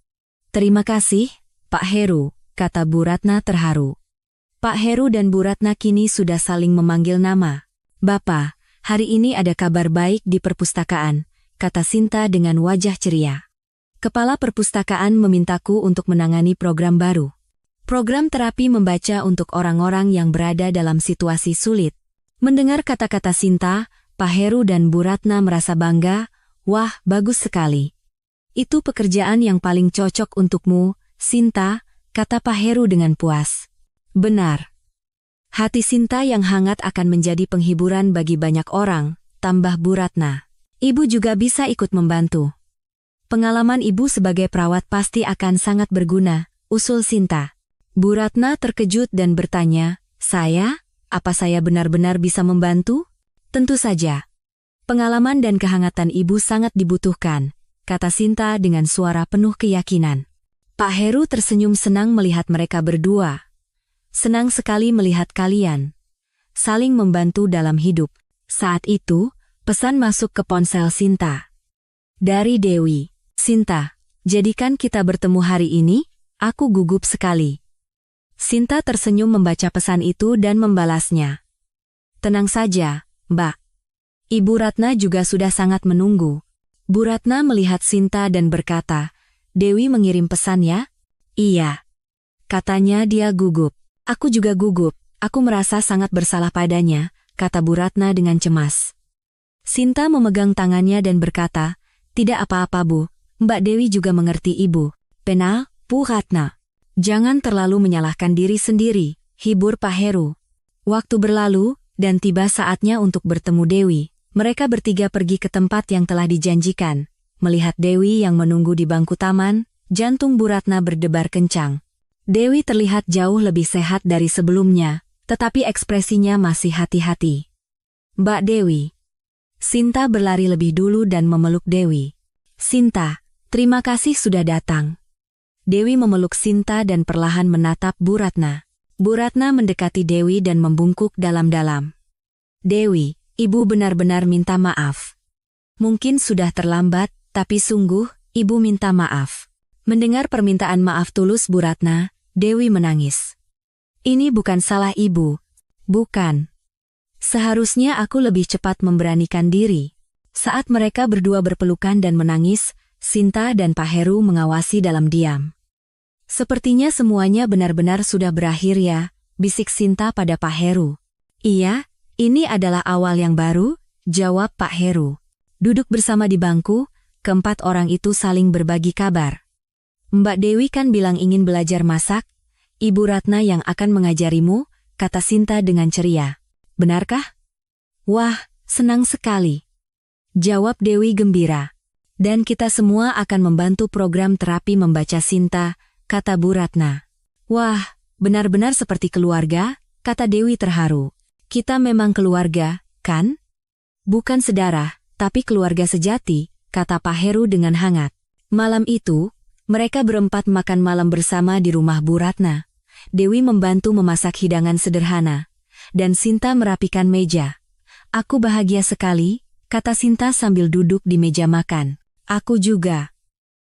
"Terima kasih, Pak Heru," kata Bu Ratna terharu. Pak Heru dan Bu Ratna kini sudah saling memanggil nama. "Bapak, hari ini ada kabar baik di perpustakaan," kata Sinta dengan wajah ceria. "Kepala perpustakaan memintaku untuk menangani program baru." Program terapi membaca untuk orang-orang yang berada dalam situasi sulit. Mendengar kata-kata Sinta, Pak Heru dan Bu Ratna merasa bangga. Wah, bagus sekali. Itu pekerjaan yang paling cocok untukmu, Sinta, kata Pak Heru dengan puas. Benar. Hati Sinta yang hangat akan menjadi penghiburan bagi banyak orang, tambah Bu Ratna. Ibu juga bisa ikut membantu. Pengalaman ibu sebagai perawat pasti akan sangat berguna, usul Sinta. Bu Ratna terkejut dan bertanya, apa saya benar-benar bisa membantu? Tentu saja. Pengalaman dan kehangatan ibu sangat dibutuhkan, kata Sinta dengan suara penuh keyakinan. Pak Heru tersenyum senang melihat mereka berdua. Senang sekali melihat kalian saling membantu dalam hidup. Saat itu, pesan masuk ke ponsel Sinta. Dari Dewi. Sinta, jadikan kita bertemu hari ini, aku gugup sekali. Sinta tersenyum membaca pesan itu dan membalasnya. Tenang saja, Mbak. Ibu Ratna juga sudah sangat menunggu. Bu Ratna melihat Sinta dan berkata, Dewi mengirim pesan ya? Iya. Katanya dia gugup. Aku juga gugup, aku merasa sangat bersalah padanya, kata Bu Ratna dengan cemas. Sinta memegang tangannya dan berkata, tidak apa-apa Bu, Mbak Dewi juga mengerti Ibu. Penal, Bu Ratna. Jangan terlalu menyalahkan diri sendiri, hibur Pak Heru. Waktu berlalu, dan tiba saatnya untuk bertemu Dewi. Mereka bertiga pergi ke tempat yang telah dijanjikan. Melihat Dewi yang menunggu di bangku taman, jantung Bu Ratna berdebar kencang. Dewi terlihat jauh lebih sehat dari sebelumnya, tetapi ekspresinya masih hati-hati. Mbak Dewi. Sinta berlari lebih dulu dan memeluk Dewi. Sinta, terima kasih sudah datang. Dewi memeluk Sinta dan perlahan menatap Bu Ratna. Bu Ratna mendekati Dewi dan membungkuk dalam-dalam. Dewi, Ibu benar-benar minta maaf. Mungkin sudah terlambat, tapi sungguh, Ibu minta maaf. Mendengar permintaan maaf tulus Bu Ratna, Dewi menangis. Ini bukan salah Ibu. Bukan. Seharusnya aku lebih cepat memberanikan diri. Saat mereka berdua berpelukan dan menangis, Sinta dan Pak Heru mengawasi dalam diam. Sepertinya semuanya benar-benar sudah berakhir ya, bisik Sinta pada Pak Heru. Iya, ini adalah awal yang baru, jawab Pak Heru. Duduk bersama di bangku, keempat orang itu saling berbagi kabar. Mbak Dewi kan bilang ingin belajar masak, Ibu Ratna yang akan mengajarimu, kata Sinta dengan ceria. Benarkah? Wah, senang sekali. Jawab Dewi gembira. Dan kita semua akan membantu program terapi membaca Sinta, kata Bu Ratna. Wah, benar-benar seperti keluarga, kata Dewi terharu. Kita memang keluarga, kan? Bukan sedarah, tapi keluarga sejati, kata Pak Heru dengan hangat. Malam itu, mereka berempat makan malam bersama di rumah Bu Ratna. Dewi membantu memasak hidangan sederhana, dan Sinta merapikan meja. Aku bahagia sekali, kata Sinta sambil duduk di meja makan. Aku juga.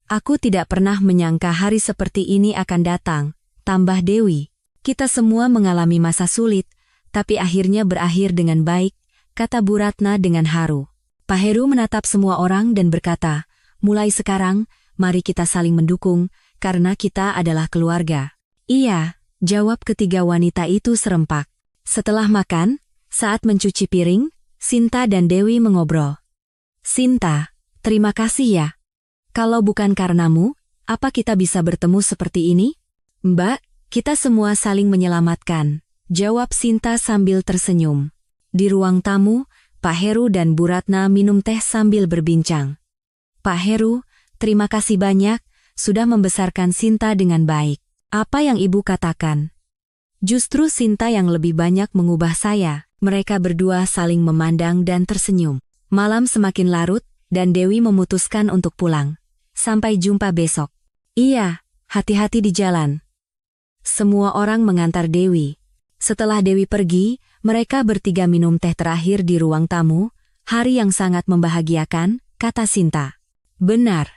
Aku tidak pernah menyangka hari seperti ini akan datang, tambah Dewi. Kita semua mengalami masa sulit, tapi akhirnya berakhir dengan baik, kata Bu Ratna dengan haru. Pak Heru menatap semua orang dan berkata, mulai sekarang, mari kita saling mendukung, karena kita adalah keluarga. Iya, jawab ketiga wanita itu serempak. Setelah makan, saat mencuci piring, Sinta dan Dewi mengobrol. Sinta, terima kasih ya. Kalau bukan karenamu, apa kita bisa bertemu seperti ini? Mbak, kita semua saling menyelamatkan, jawab Sinta sambil tersenyum. Di ruang tamu, Pak Heru dan Bu Ratna minum teh sambil berbincang. Pak Heru, terima kasih banyak, sudah membesarkan Sinta dengan baik. Apa yang Ibu katakan? Justru Sinta yang lebih banyak mengubah saya. Mereka berdua saling memandang dan tersenyum. Malam semakin larut, dan Dewi memutuskan untuk pulang. Sampai jumpa besok. Iya, hati-hati di jalan. Semua orang mengantar Dewi. Setelah Dewi pergi, mereka bertiga minum teh terakhir di ruang tamu. Hari yang sangat membahagiakan, kata Sinta. Benar.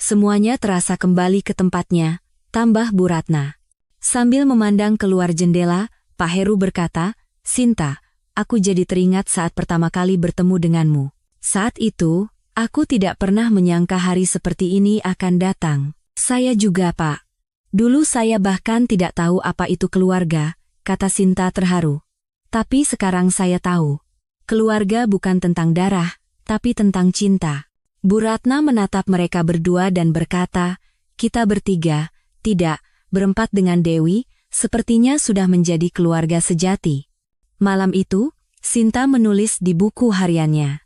Semuanya terasa kembali ke tempatnya, tambah Bu Ratna. Sambil memandang keluar jendela, Pak Heru berkata, Sinta, aku jadi teringat saat pertama kali bertemu denganmu. Saat itu, aku tidak pernah menyangka hari seperti ini akan datang. Saya juga, Pak. Dulu saya bahkan tidak tahu apa itu keluarga, kata Sinta terharu. Tapi sekarang saya tahu. Keluarga bukan tentang darah, tapi tentang cinta. Bu Ratna menatap mereka berdua dan berkata, kita bertiga, tidak, berempat dengan Dewi, sepertinya sudah menjadi keluarga sejati. Malam itu, Sinta menulis di buku hariannya.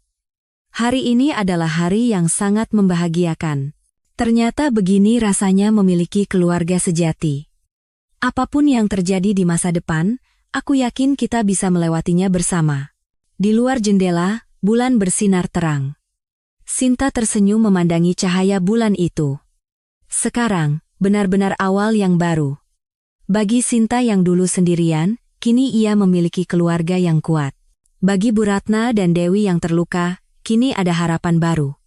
Hari ini adalah hari yang sangat membahagiakan. Ternyata begini rasanya memiliki keluarga sejati. Apapun yang terjadi di masa depan, aku yakin kita bisa melewatinya bersama. Di luar jendela, bulan bersinar terang. Sinta tersenyum memandangi cahaya bulan itu. Sekarang, benar-benar awal yang baru. Bagi Sinta yang dulu sendirian, kini ia memiliki keluarga yang kuat. Bagi Bu Ratna dan Dewi yang terluka, kini ada harapan baru.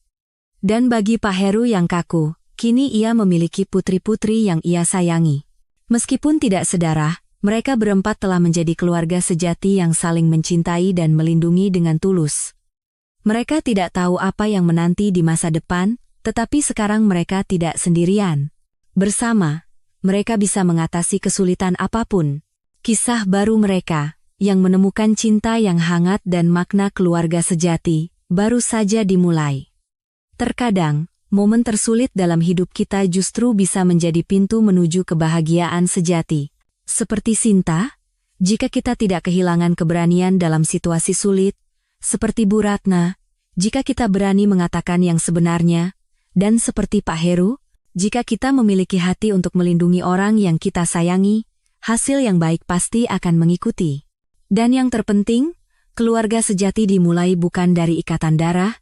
Dan bagi Pak Heru yang kaku, kini ia memiliki putri-putri yang ia sayangi. Meskipun tidak sedarah, mereka berempat telah menjadi keluarga sejati yang saling mencintai dan melindungi dengan tulus. Mereka tidak tahu apa yang menanti di masa depan, tetapi sekarang mereka tidak sendirian. Bersama, mereka bisa mengatasi kesulitan apapun. Kisah baru mereka, yang menemukan cinta yang hangat dan makna keluarga sejati, baru saja dimulai. Terkadang, momen tersulit dalam hidup kita justru bisa menjadi pintu menuju kebahagiaan sejati. Seperti Sinta, jika kita tidak kehilangan keberanian dalam situasi sulit, seperti Bu Ratna, jika kita berani mengatakan yang sebenarnya, dan seperti Pak Heru, jika kita memiliki hati untuk melindungi orang yang kita sayangi, hasil yang baik pasti akan mengikuti. Dan yang terpenting, keluarga sejati dimulai bukan dari ikatan darah,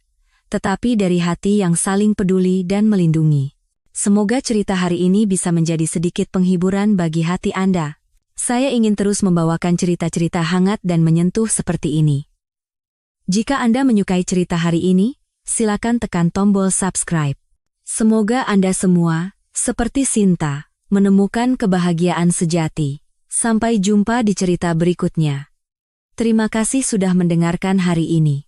tetapi dari hati yang saling peduli dan melindungi. Semoga cerita hari ini bisa menjadi sedikit penghiburan bagi hati Anda. Saya ingin terus membawakan cerita-cerita hangat dan menyentuh seperti ini. Jika Anda menyukai cerita hari ini, silakan tekan tombol subscribe. Semoga Anda semua, seperti Sinta, menemukan kebahagiaan sejati. Sampai jumpa di cerita berikutnya. Terima kasih sudah mendengarkan hari ini.